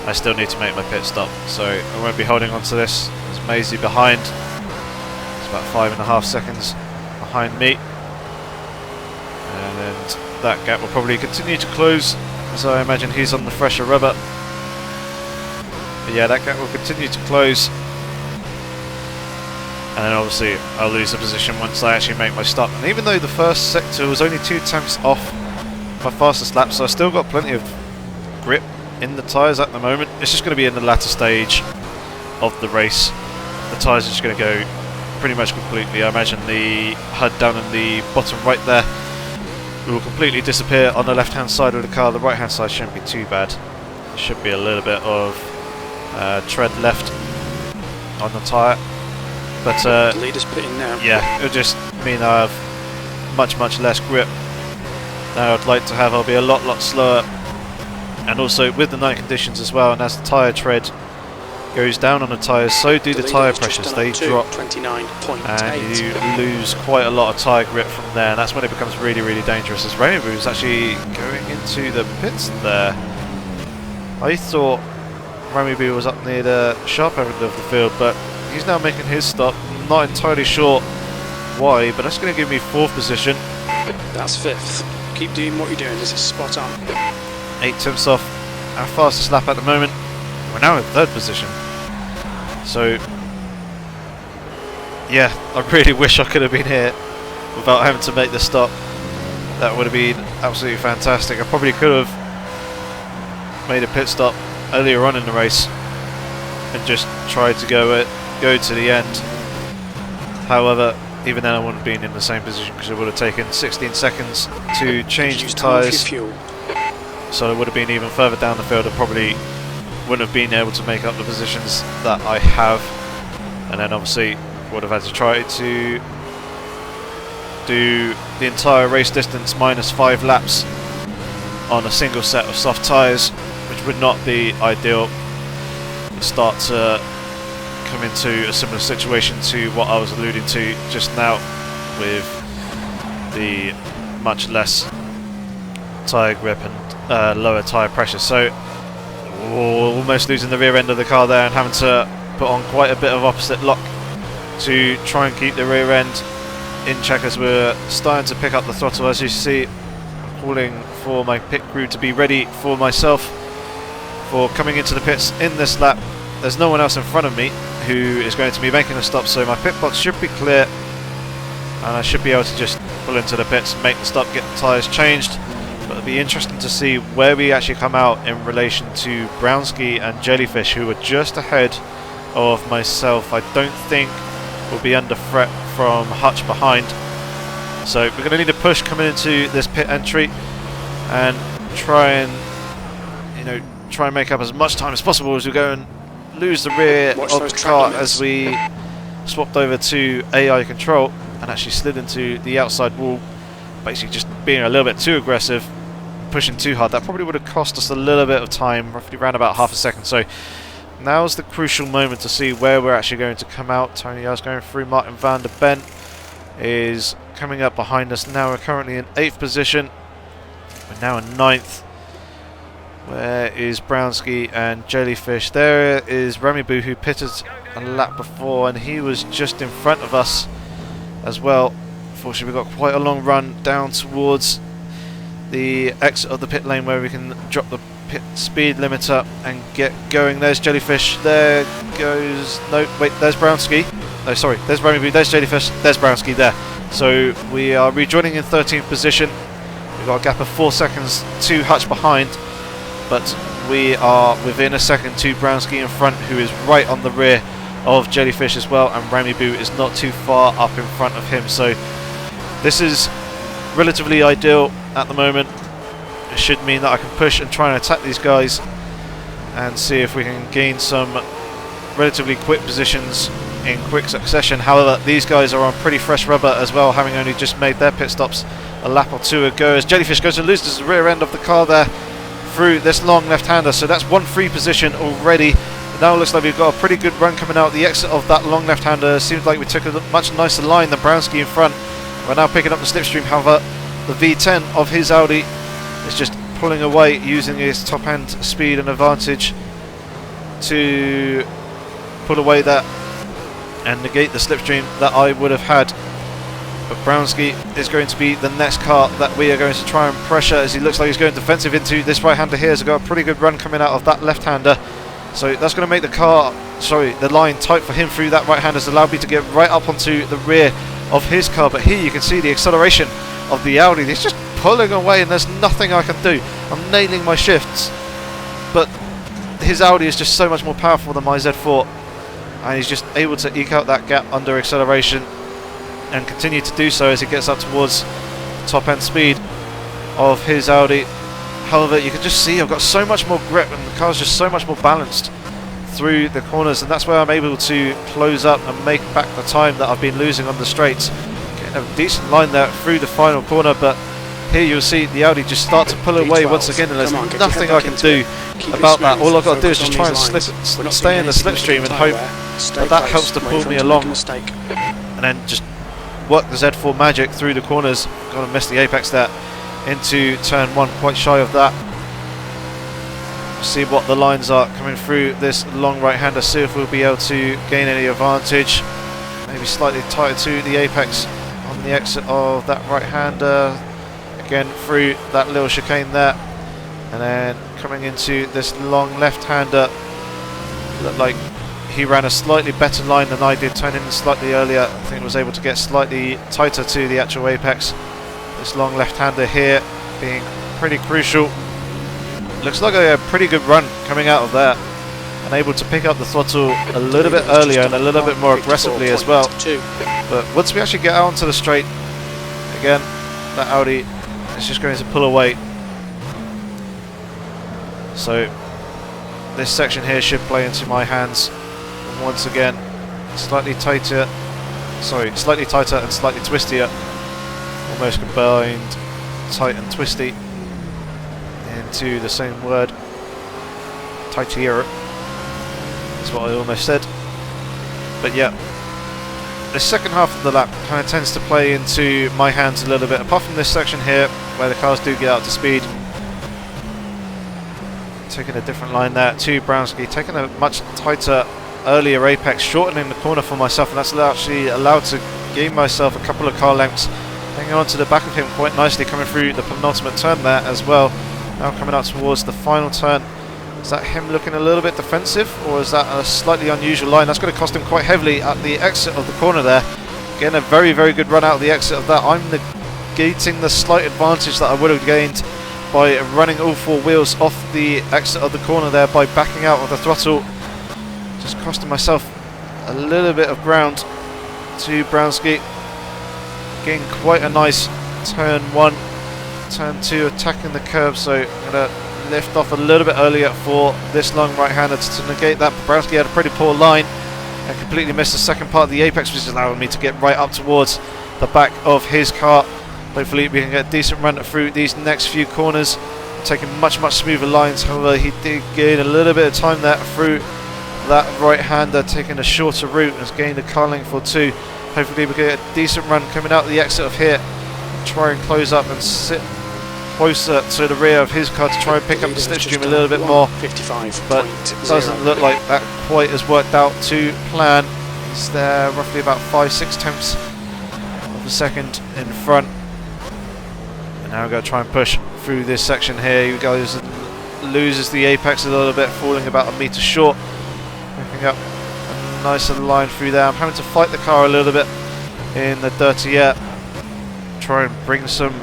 I still need to make my pit stop, so I won't be holding on to this. There's Maisie behind. It's about 5.5 seconds behind me, and that gap will probably continue to close, as I imagine he's on the fresher rubber. But yeah, that gap will continue to close, and then obviously I'll lose the position once I actually make my stop. And even though the first sector was only 2 tenths off my fastest lap, so I still got plenty of grip in the tyres at the moment. It's just going to be in the latter stage of the race. The tyres are just going to go pretty much completely. I imagine the HUD down in the bottom right there will completely disappear on the left hand side of the car. The right hand side shouldn't be too bad. There should be a little bit of tread left on the tyre, but the leader's pitting now. Yeah, it'll just mean I have much less grip than I'd like to have. I'll be a lot slower. And also with the night conditions as well, and as the tyre tread goes down on the tyres, so do the tyre pressures. They drop, and you lose quite a lot of tyre grip from there, and that's when it becomes really dangerous. As Rainbow is actually going into the pits there. I thought Ramibu was up near the sharp end of the field, but he's now making his stop. I'm not entirely sure why, but that's going to give me 4th position. That's 5th. Keep doing what you're doing. This is spot on. 8 tenths off our fastest lap at the moment. We're now in 3rd position. So yeah, I really wish I could have been here without having to make the stop. That would have been absolutely fantastic. I probably could have made a pit stop earlier on in the race and just tried to go to the end. However, even then I wouldn't have been in the same position, because it would have taken 16 seconds to change the tyres. So it would have been even further down the field, and probably wouldn't have been able to make up the positions that I have. And then obviously would have had to try to do the entire race distance minus 5 laps on a single set of soft tyres, which would not be ideal. Start to come into a similar situation to what I was alluding to just now, with the much less tyre grip and lower tyre pressure. So almost losing the rear end of the car there, and having to put on quite a bit of opposite lock to try and keep the rear end in check as we're starting to pick up the throttle. As you see, I'm calling for my pit crew to be ready for myself for coming into the pits in this lap. There's no one else in front of me who is going to be making a stop, so my pit box should be clear, and I should be able to just pull into the pits, make the stop, get the tyres changed. But it'll be interesting to see where we actually come out in relation to Brownski and Jellyfish, who are just ahead of myself. I don't think we'll be under threat from Hutch behind. So we're going to need a push coming into this pit entry and try and make up as much time as possible as we go and lose the rear of the car as we swapped over to AI control and actually slid into the outside wall, basically just being a little bit too aggressive, pushing too hard. That probably would have cost us a little bit of time, roughly around about half a second. So now's the crucial moment to see where we're actually going to come out. Tony Yars going through. Martin van der Bent is coming up behind us now. We're currently in 8th position. We're now in 9th. Where is Brownski and Jellyfish? There is Ramibu, who pitted a lap before, and he was just in front of us as well Unfortunately, we've got quite a long run down towards the exit of the pit lane where we can drop the pit speed limiter and get going. There's Jellyfish, there goes, no wait, there's Brownski, no sorry, there's Ramey, there's Jellyfish, there's Brownski there. So we are rejoining in 13th position. We've got a gap of 4 seconds to Hutch behind, but we are within a second to Brownski in front, who is right on the rear of Jellyfish as well, and Ramey is not too far up in front of him. So this is relatively ideal at the moment. It should mean that I can push and try and attack these guys and see if we can gain some relatively quick positions in quick succession. However, these guys are on pretty fresh rubber as well, having only just made their pit stops a lap or two ago, as Jellyfish goes to lose the rear end of the car there through this long left-hander. So that's one free position already. Now it looks like we've got a pretty good run coming out the exit of that long left-hander. Seems like we took a much nicer line than Brownski in front. We're now picking up the slipstream. However, the V10 of his Audi is just pulling away, using his top-end speed and advantage to pull away that and negate the slipstream that I would have had. But Brownski is going to be the next car that we are going to try and pressure, as he looks like he's going defensive into this right-hander here. He's got a pretty good run coming out of that left-hander. So that's going to make the line tight for him through that right-hander. Has allowed me to get right up onto the rear of his car. But here you can see the acceleration of the Audi. It's just pulling away and there's nothing I can do. I'm nailing my shifts, but his Audi is just so much more powerful than my Z4, and he's just able to eke out that gap under acceleration and continue to do so as he gets up towards the top end speed of his Audi. However, you can just see I've got so much more grip and the car's just so much more balanced through the corners, and that's where I'm able to close up and make back the time that I've been losing on the straights. Getting a decent line there through the final corner, but here you'll see the Audi just start to pull away once again, and there's nothing I can do about that. All I've got to do is just try and stay in the slipstream and hope that helps to pull me along, and then just work the Z4 magic through the corners. Gonna miss the apex there into turn 1, quite shy of that. See what the lines are coming through this long right-hander, see if we'll be able to gain any advantage. Maybe slightly tighter to the apex on the exit of that right-hander. Again through that little chicane there, and then coming into this long left-hander. Looked like he ran a slightly better line than I did, turning in slightly earlier. I think I was able to get slightly tighter to the actual apex. This long left-hander here being pretty crucial. Looks like a pretty good run coming out of there, and able to pick up the throttle a little bit earlier and a little bit more aggressively as well. But once we actually get out onto the straight, again, that Audi is just going to pull away. So this section here should play into my hands. And once again, slightly tighter and slightly twistier. Almost combined tight and twisty into the same word. Tightier is what I almost said. But yeah, the second half of the lap kind of tends to play into my hands a little bit, apart from this section here where the cars do get up to speed. Taking a different line there to Brownski, taking a much tighter earlier apex, shortening the corner for myself, and that's actually allowed to gain myself a couple of car lengths, hanging on to the back of him quite nicely, coming through the penultimate turn there as well. Now coming out towards the final turn. Is that him looking a little bit defensive, or is that a slightly unusual line? That's going to cost him quite heavily at the exit of the corner there. Getting a very, very good run out of the exit of that. I'm negating the slight advantage that I would have gained by running all four wheels off the exit of the corner there by backing out of the throttle. Just costing myself a little bit of ground to Brownski. Getting quite a nice turn 1, turn 2, attacking the curb, so I'm going to lift off a little bit earlier for this long right-hander to negate that. Brownski had a pretty poor line and completely missed the second part of the apex, which is allowing me to get right up towards the back of his car. Hopefully we can get a decent run through these next few corners, taking much smoother lines. However, he did gain a little bit of time there through that right-hander, taking a shorter route, and has gained a car length or two. Hopefully we get a decent run coming out the exit of here, try and close up and sit closer to the rear of his car to try and pick up the slipstream a little bit more. But it doesn't look like that quite has worked out to plan. He's there roughly about 5-6 tenths of a second in front. And now we're going to try and push through this section here. You guys loses the apex a little bit, falling about a metre short. Picking up a nicer line through there. I'm having to fight the car a little bit in the dirty air. Try and bring some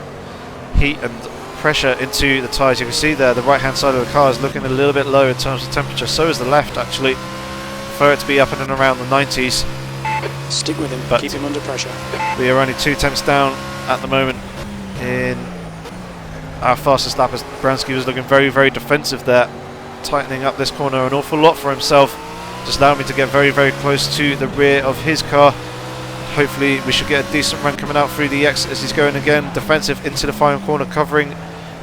heat and pressure into the tyres. You can see there the right hand side of the car is looking a little bit low in terms of temperature. So is the left actually. Prefer it to be up and around the 90s. Stick with him, but keep him under pressure. We are only 2 tenths down at the moment in our fastest lap, as Bransky was looking very, very defensive there, tightening up this corner an awful lot for himself, just allowing me to get very, very close to the rear of his car. Hopefully we should get a decent run coming out through the exit as he's going again defensive into the final corner, covering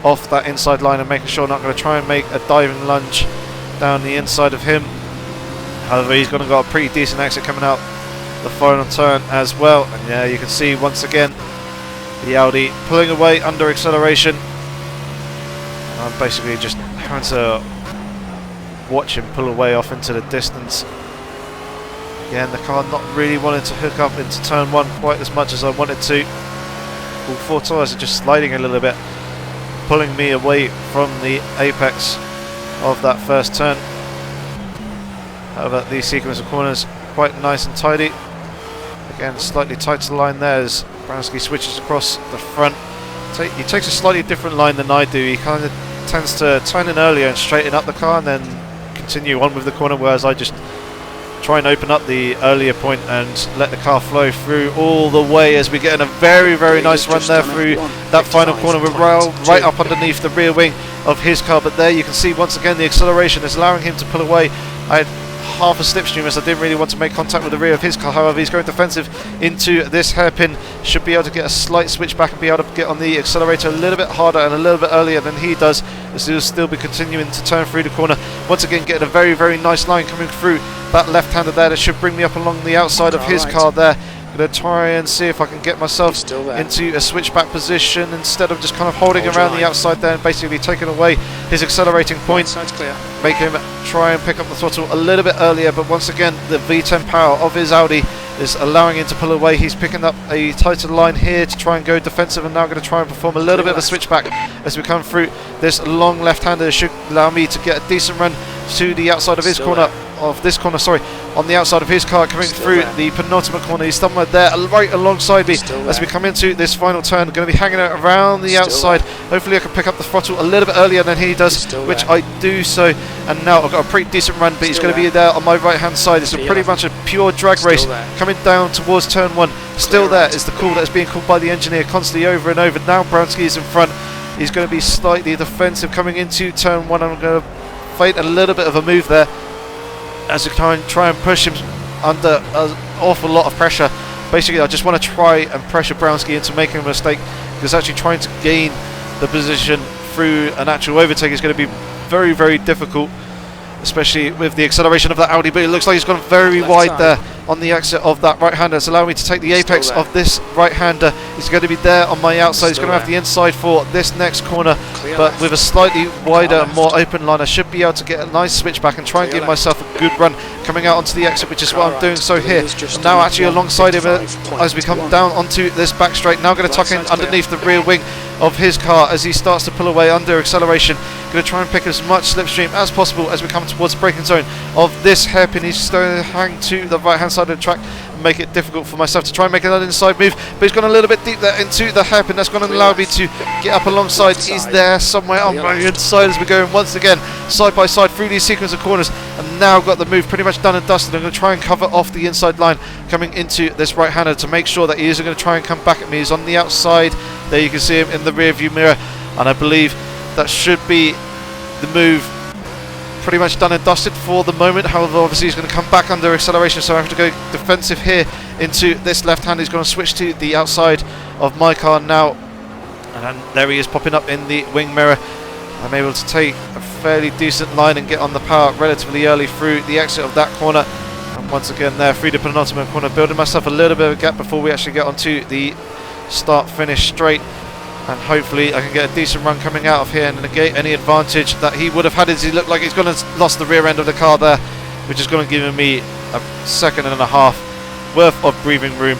off that inside line and making sure not going to try and make a diving lunge down the inside of him. However, he's going to got a pretty decent exit coming out the final turn as well, and yeah, you can see once again the Audi pulling away under acceleration. I'm basically just having to watch him pull away off into the distance. Again, the car not really wanting to hook up into turn 1 quite as much as I wanted to. All 4 tyres are just sliding a little bit, pulling me away from the apex of that first turn. However, these sequence of corners quite nice and tidy. Again, slightly tighter line there as Bransky switches across the front. He takes a slightly different line than I do. He kind of tends to turn in earlier and straighten up the car and then continue on with the corner, whereas I just try and open up the earlier point and let the car flow through all the way as we get in a very, very nice run there through that final corner. We're right up underneath the rear wing of his car, but there you can see once again the acceleration is allowing him to pull away. I had half a slipstream as I didn't really want to make contact with the rear of his car. However, he's going defensive into this hairpin, should be able to get a slight switch back and be able to get on the accelerator a little bit harder and a little bit earlier than he does, as he'll still be continuing to turn through the corner. Once again getting a very, very nice line coming through that left-hander there that should bring me up along the outside of his car there. Going to try and see if I can get myself into a switchback position instead of just kind of holding around the outside there and basically taking away his accelerating point. Clear. Make him try and pick up the throttle a little bit earlier, but once again the V10 power of his Audi is allowing him to pull away. He's picking up a tighter line here to try and go defensive, and now going to try and perform a little bit of a switchback as we come through this long left-hander. Should allow me to get a decent run to the outside of his corner. On the outside of his car, coming through the penultimate corner. He's somewhere there right alongside me as we come into this final turn. Going to be hanging out around the outside. Hopefully I can pick up the throttle a little bit earlier than he does, which I do so. And now I've got a pretty decent run, but he's going to be there on my right hand side. It's pretty much a pure drag race coming down towards turn 1. Still there is the call that is being called by the engineer constantly over and over. Now Bransky is in front. He's going to be slightly defensive coming into turn 1. I'm going to fight a little bit of a move there as we try and push him under an awful lot of pressure. Basically, I just want to try and pressure Bransky into making a mistake, because actually trying to gain the position through an actual overtake is going to be very, very difficult, especially with the acceleration of that Audi. But it looks like he's gone very wide there on the exit of that right-hander. It's allowing me to take the apex of this right-hander. He's going to be there on my outside. He's going to have the inside for this next corner, but with a slightly wider, more open line, I should be able to get a nice switch back and try and give myself a good run coming out onto the exit, which is what I'm doing. So here, I'm now actually alongside him as we come down onto this back straight. Now going to tuck in underneath the rear wing of his car as he starts to pull away under acceleration. Going to try and pick as much slipstream as possible as we come towards the braking zone of this hairpin. He's going to hang to the right hand side of the track and make it difficult for myself to try and make another inside move, but he's gone a little bit deep there into the hairpin. That's going to allow me to get up alongside. He's there somewhere on my inside as we're going once again side by side through these sequence of corners, and now got the move pretty much done and dusted. I'm going to try and cover off the inside line coming into this right hander to make sure that he isn't going to try and come back at me. He's on the outside there, you can see him in the rear view mirror, and I believe that should be the move pretty much done and dusted for the moment. However, obviously he's going to come back under acceleration, so I have to go defensive here into this left hand. He's going to switch to the outside of my car now, and there he is popping up in the wing mirror. I'm able to take a fairly decent line and get on the power relatively early through the exit of that corner, and once again there through the penultimate corner, building myself a little bit of a gap before we actually get onto the start finish straight. And hopefully I can get a decent run coming out of here and negate any advantage that he would have had, as he looked like he's going to lost the rear end of the car there, which is going to give me a second and a half worth of breathing room.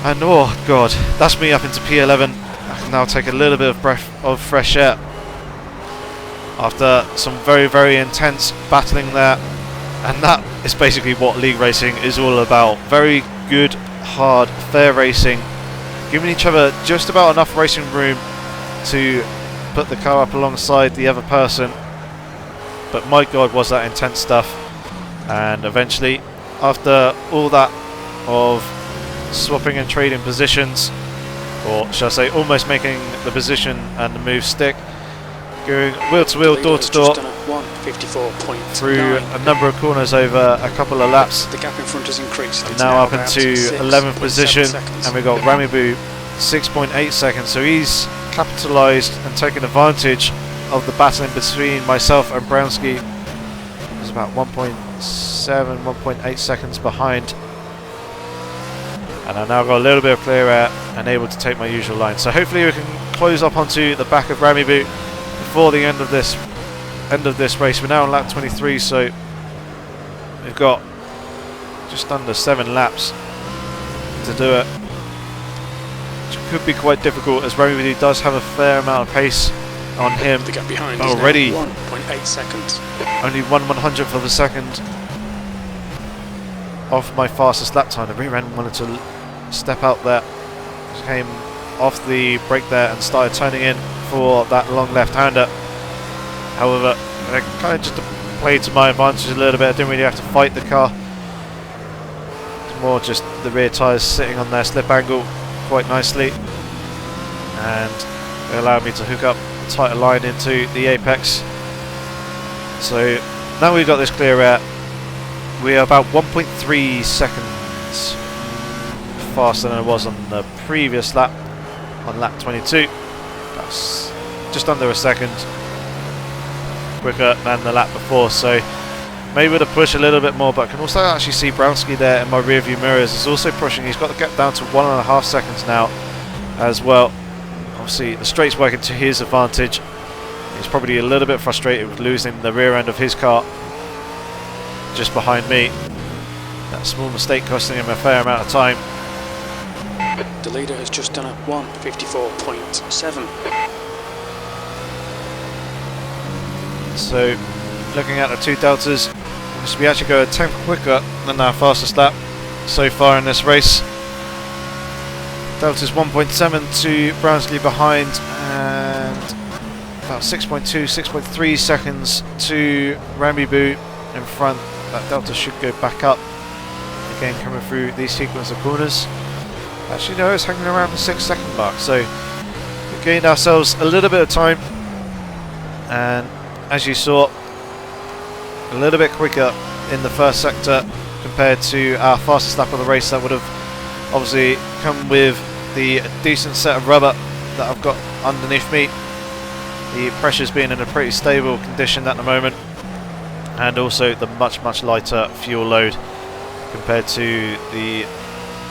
And oh god, that's me up into P11. I can now take a little bit of breath of fresh air after some very, very intense battling there. And that is basically what league racing is all about. Very good, hard, fair racing, giving each other just about enough racing room to put the car up alongside the other person. But my god, was that intense stuff. And eventually, after all that of swapping and trading positions, or shall I say almost making the position and the move stick, going wheel to wheel, door to door, through a number of corners over a couple of laps. The gap in front has increased. I'm now up into 11th position, and we've got Ramibu 6.8 seconds, so he's capitalised and taken advantage of the battling between myself and Brownski. He's about 1.7, 1.8 seconds behind. And I've now got a little bit of clear air and able to take my usual line. So hopefully we can close up onto the back of Ramibu before the end of this race. We're now on lap 23, so we've got just under 7 laps to do it, which could be quite difficult as Ramibu does have a fair amount of pace on him. The gap behind already 1.8 seconds. Only 1/100th of a second off my fastest lap time. The rear end wanted to step out there, came off the brake there and started turning in for that long left-hander. However, I kind of just played to my advantage a little bit. I didn't really have to fight the car. It's more just the rear tyres sitting on their slip angle quite nicely, and it allowed me to hook up a tighter line into the apex. So now we've got this clear air, we are about 1.3 seconds faster than it was on the previous lap, on lap 22. That's just under a second quicker than the lap before, so maybe to push a little bit more. But I can also actually see Brownski there in my rear view mirrors. He's also pushing. He's got the gap down to 1.5 seconds now as well. Obviously the straight's working to his advantage. He's probably a little bit frustrated with losing the rear end of his car just behind me. That small mistake costing him a fair amount of time. The leader has just done a 1:54.7. So looking at the two deltas, we actually go a tenth quicker than our fastest lap so far in this race. Delta's 1.7 to Brownski behind, and about 6.2, 6.3 seconds to Ramibu in front. That delta should go back up again coming through these sequence of corners. Actually no, it's hanging around the 6-second mark, so we gained ourselves a little bit of time, and as you saw, a little bit quicker in the first sector compared to our fastest lap of the race. That would have obviously come with the decent set of rubber that I've got underneath me, the pressure's being in a pretty stable condition at the moment, and also the much lighter fuel load compared to the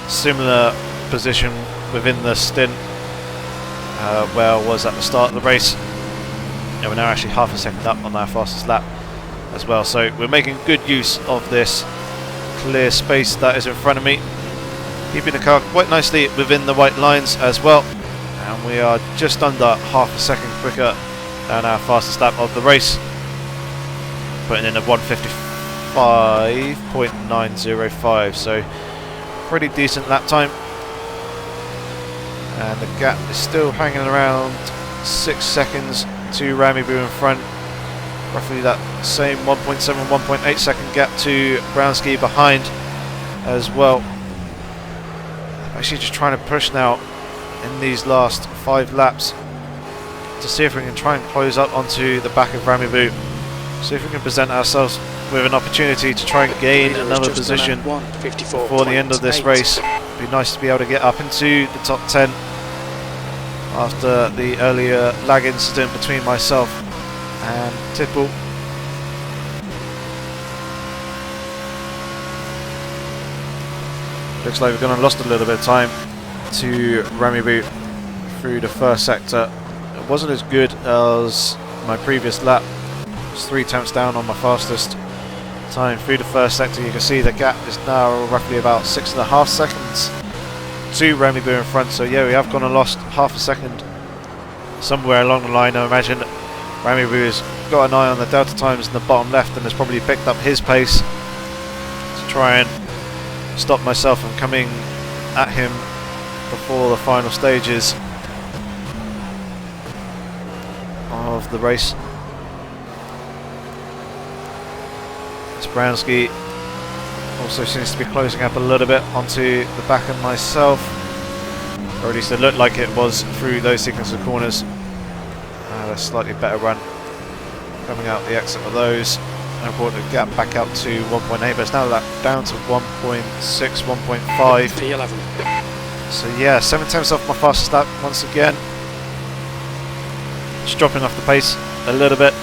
similar position within the stint where I was at the start of the race. And we're now actually half a second up on our fastest lap as well, so we're making good use of this clear space that is in front of me, keeping the car quite nicely within the white lines as well, and we are just under half a second quicker than our fastest lap of the race, putting in a 1:55.905, so pretty decent lap time. And the gap is still hanging around 6 seconds to Ramibu in front, roughly that same 1.7, 1.8 second gap to Brownski behind as well. Actually just trying to push now in these last 5 laps to see if we can try and close up onto the back of Ramibu, see if we can present ourselves with an opportunity to try and gain another position before the end of this race. It'd be nice to be able to get up into the top 10 after the earlier lag incident between myself and Tipple. Looks like we're going to lost a little bit of time to Ramibu through the first sector. It wasn't as good as my previous lap. It was 3 tenths down on my fastest time through the first sector. You can see the gap is now roughly about 6.5 seconds to Remy Boo in front. So yeah, we have gone and lost half a second somewhere along the line. I imagine Remy Boo has got an eye on the delta times in the bottom left and has probably picked up his pace to try and stop myself from coming at him before the final stages of the race. Spransky also seems to be closing up a little bit onto the back of myself, or at least it looked like it was through those sequences of corners. A slightly better run coming out the exit of those. I brought the gap back out to 1.8, but it's now down to 1.6, 1.5. P11. So yeah, 7/10 off my fastest lap once again. Just dropping off the pace a little bit.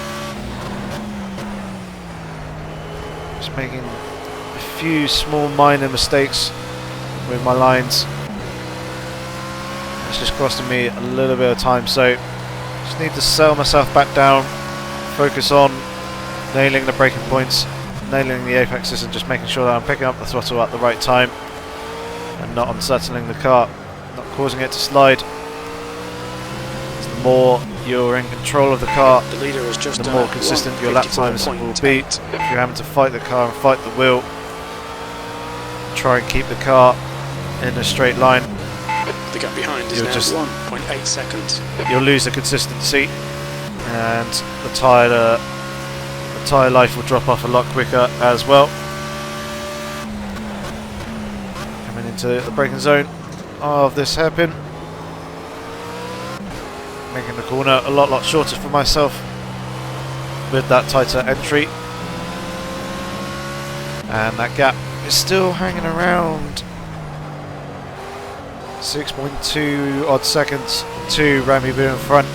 Just making a few small minor mistakes with my lines. It's just costing me a little bit of time, so just need to settle myself back down, focus on nailing the braking points, nailing the apexes, and just making sure that I'm picking up the throttle at the right time and not unsettling the car, not causing it to slide. The more you're in control of the car, The leader has just the more consistent your lap times will be. If you're having to fight the car and fight the wheel, try and keep the car in a straight line. The gap behind is You'll now just 1.8 seconds. You'll lose the consistency, and the tyre life will drop off a lot quicker as well. Coming into the braking zone of this hairpin, making the corner a lot shorter for myself with that tighter entry, and that gap is still hanging around 6.2 odd seconds to Remy Boo in front.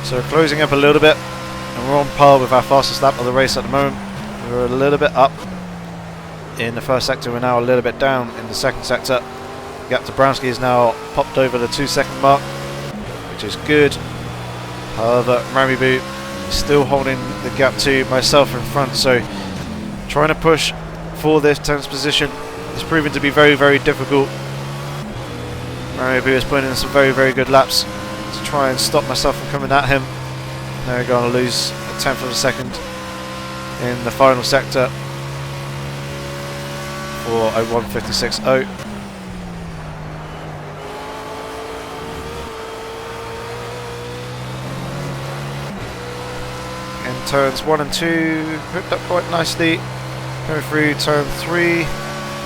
So we're closing up a little bit, and we're on par with our fastest lap of the race at the moment. We're a little bit up in the first sector, we're now a little bit down in the second sector. Gap to Brownski is now popped over the 2-second mark, which is good. However, Remy Boo is still holding the gap to myself in front, so trying to push for this 10th position is proving to be very difficult. Remy Boo is putting in some very good laps to try and stop myself from coming at him. Now we're going to lose a 10th of a second in the final sector for a 1:56.0. In turns 1 and 2, hooked up quite nicely. Coming through turn 3,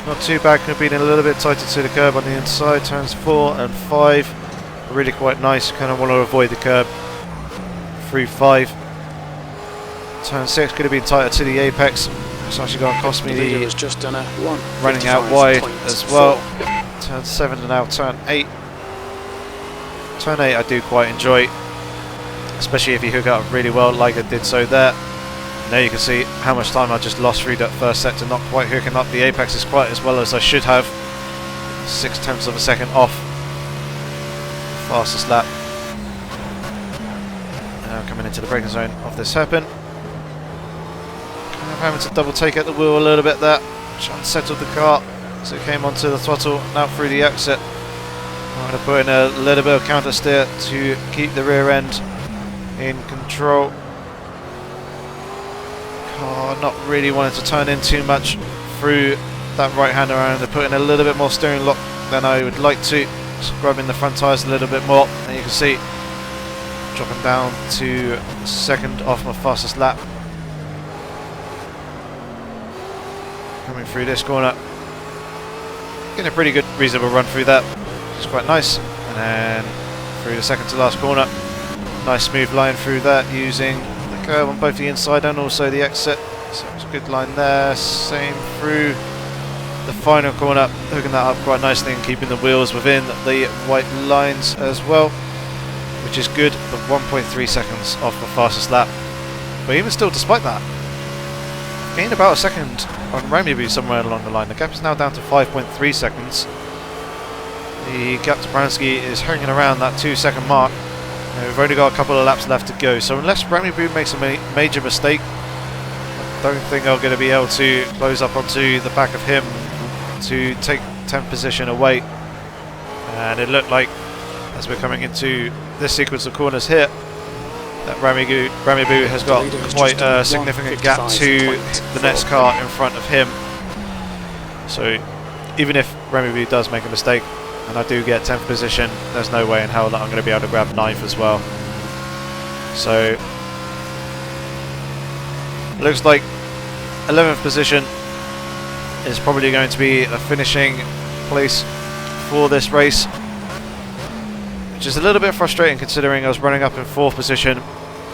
not too bad, could have been a little bit tighter to the curb on the inside. Turns 4 and 5, really quite nice, kind of want to avoid the curb through 5. Turn 6 could have been tighter to the apex. It's actually going to cost me the just done a running out wide as well. Turn 7 and now turn 8. Turn 8 I do quite enjoy, especially if you hook up really well like I did so there. Now you can see how much time I just lost through that first sector, not quite hooking up the apexes quite as well as I should have. 0.6 of a second off fastest lap. Now coming into the braking zone of this hairpin. Kind of having to double take at the wheel a little bit there, which unsettled the car as it came onto the throttle, now through the exit. I'm going to put in a little bit of counter steer to keep the rear end in control. Car not really wanting to turn in too much through that right hand around. They're putting a little bit more steering lock than I would like to. Just grabbing the front tyres a little bit more, and you can see dropping down to second off my fastest lap. Coming through this corner, getting a pretty good reasonable run through that, which is quite nice. And then through the second to last corner, nice smooth line through that using the curve on both the inside and also the exit. So it's a good line there. Same through the final corner, hooking that up quite nicely and keeping the wheels within the white lines as well, which is good. But 1.3 seconds off the fastest lap. But even still, despite that, gained about a second on Remy Boo somewhere along the line. The gap is now down to 5.3 seconds. The gap to Bransky is hanging around that 2-second mark. We've only got a couple of laps left to go, so unless Remy Boo makes a major mistake, I don't think I'm going to be able to close up onto the back of him to take 10th position away. And it looked like, as we're coming into this sequence of corners here, that Ramibu has got quite a significant gap to the next car in front of him. So even if Ramibu does make a mistake and I do get 10th position, there's no way in hell that I'm going to be able to grab 9th as well. So looks like 11th position is probably going to be a finishing place for this race, which is a little bit frustrating considering I was running up in 4th position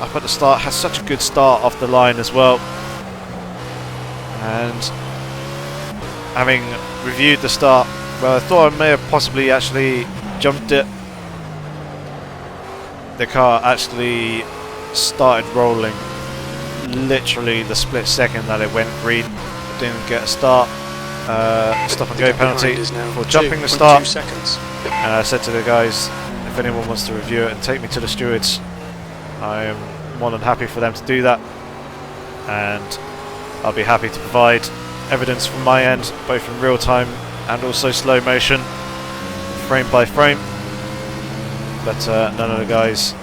up at the start. Had such a good start off the line as well, and having reviewed the start, well, I thought I may have possibly actually jumped it. The car actually started rolling literally the split second that it went green. Didn't get a start. Stop and go penalty for jumping the start. And I said to the guys, if anyone wants to review it and take me to the stewards, I am more than happy for them to do that, and I'll be happy to provide evidence from my end, both in real time and also slow motion, frame by frame. But none of the guys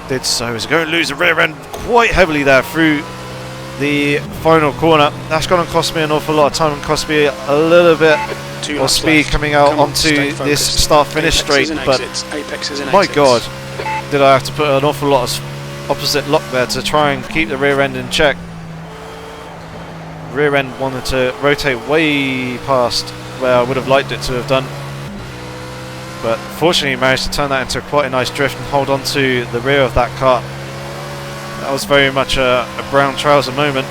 did so. He's going to lose the rear end quite heavily there through the final corner. That's going to cost me an awful lot of time and cost me a little bit of speed coming out onto this start-finish straight. But my God, did I have to put an awful lot of opposite lock there to try and keep the rear end in check. Rear end wanted to rotate way past where I would have liked it to have done, but fortunately managed to turn that into quite a nice drift and hold on to the rear of that car. That was very much a brown trouser moment,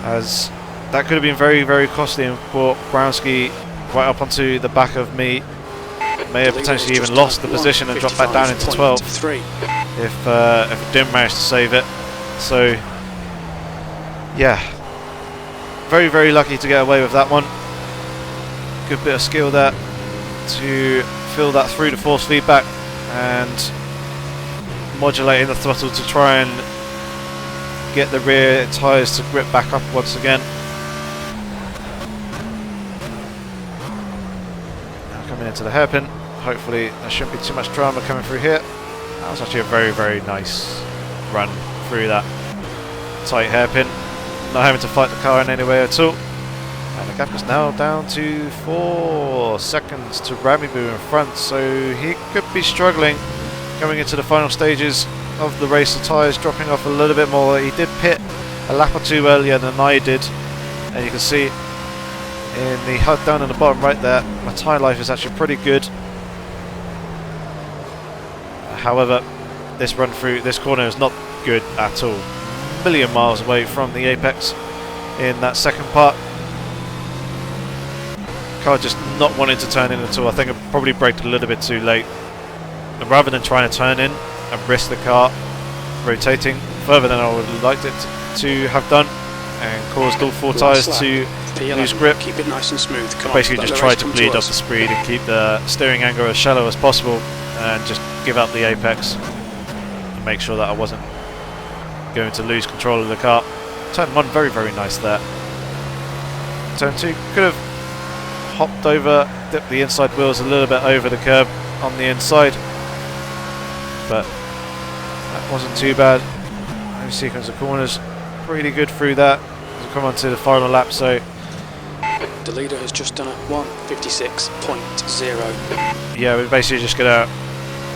as that could have been very, very costly and brought Brownski right up onto the back of me. May have potentially even lost the position and dropped back down into 12th if it didn't manage to save it. So yeah, very, very lucky to get away with that one. Good bit of skill there to feel that through the force feedback and modulating the throttle to try and get the rear tyres to grip back up once again. Now coming into the hairpin, hopefully there shouldn't be too much drama coming through here. That was actually a very, very nice run through that tight hairpin, not having to fight the car in any way at all. And the gap is now down to 4 seconds to Ramibu in front, so he could be struggling going into the final stages of the race. The tyres dropping off a little bit more. He did pit a lap or two earlier than I did, and you can see in the HUD down in the bottom right there, my tyre life is actually pretty good. However, this run through this corner is not good at all. A million miles away from the apex in that second part. Car just not wanting to turn in at all. I think I probably braked a little bit too late. And rather than trying to turn in and risk the car rotating further than I would have liked it to have done and caused all 4 tyres to lose grip, keep it nice and smooth. Basically just tried to bleed up the speed and keep the steering angle as shallow as possible and just give up the apex and make sure that I wasn't going to lose control of the car. Turn 1 very, very nice there. Turn 2 could have hopped over, dipped the inside wheels a little bit over the curb on the inside, but that wasn't too bad. No sequence of corners, pretty good through that as we come on to the final lap. So the leader has just done a 1:56.0. yeah, we're basically just gonna,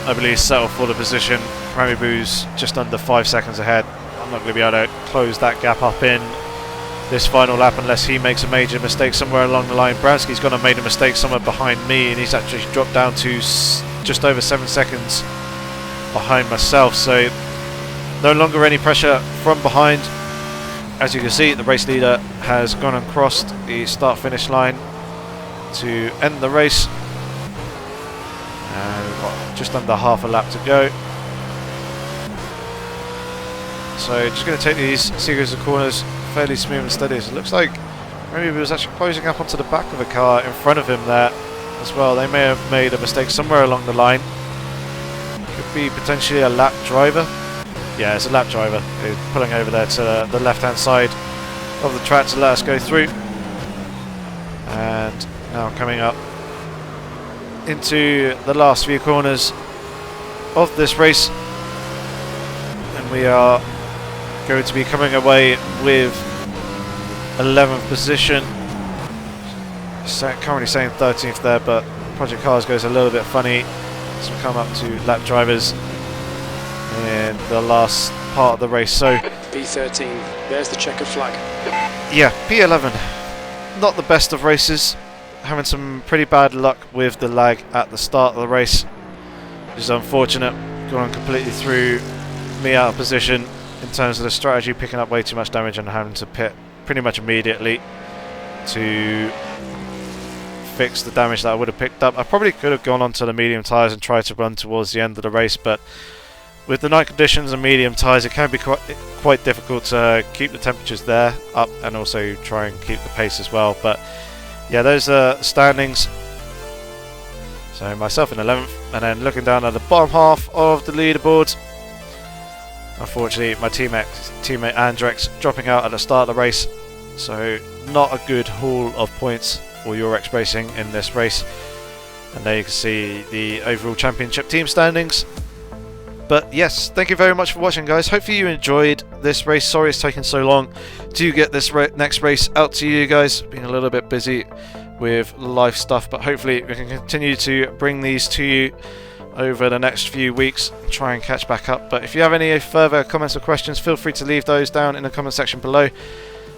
I believe, settle for the position. Ramibu's just under 5 seconds ahead. I'm not going to be able to close that gap up in this final lap unless he makes a major mistake somewhere along the line. Bransky's gone and made a mistake somewhere behind me, and he's actually dropped down to just over 7 seconds behind myself. So no longer any pressure from behind. As you can see, the race leader has gone and crossed the start-finish line to end the race. And we've got just under half a lap to go. So just going to take these series of corners fairly smooth and steady. So it looks like maybe he was actually closing up onto the back of a car in front of him there as well. They may have made a mistake somewhere along the line. Could be potentially a lap driver. Yeah, it's a lap driver who's pulling over there to the left-hand side of the track to let us go through. And now coming up into the last few corners of this race, and we are going to be coming away with 11th position. Currently saying 13th there, but Project Cars goes a little bit funny as we come up to lap drivers in the last part of the race. So P13, there's the checkered flag. yeah, P11, not the best of races, having some pretty bad luck with the lag at the start of the race, which is unfortunate. Going completely through me out of position in terms of the strategy, picking up way too much damage and having to pit pretty much immediately to fix the damage that I would have picked up. I probably could have gone onto the medium tyres and tried to run towards the end of the race, but with the night conditions and medium tyres, it can be quite difficult to keep the temperatures there up and also try and keep the pace as well. But yeah, those are standings. So myself in 11th, and then looking down at the bottom half of the leaderboard, unfortunately my teammate Andrex dropping out at the start of the race, so not a good haul of points for Eurex Racing in this race. And there you can see the overall championship team standings. But yes, thank you very much for watching, guys. Hopefully you enjoyed this race. Sorry it's taken so long to get this next race out to you guys. Been a little bit busy with life stuff, but hopefully we can continue to bring these to you over the next few weeks and try and catch back up. But if you have any further comments or questions, feel free to leave those down in the comment section below.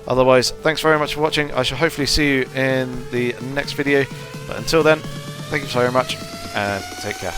Otherwise, thanks very much for watching. I shall hopefully see you in the next video. But until then, thank you so much and take care.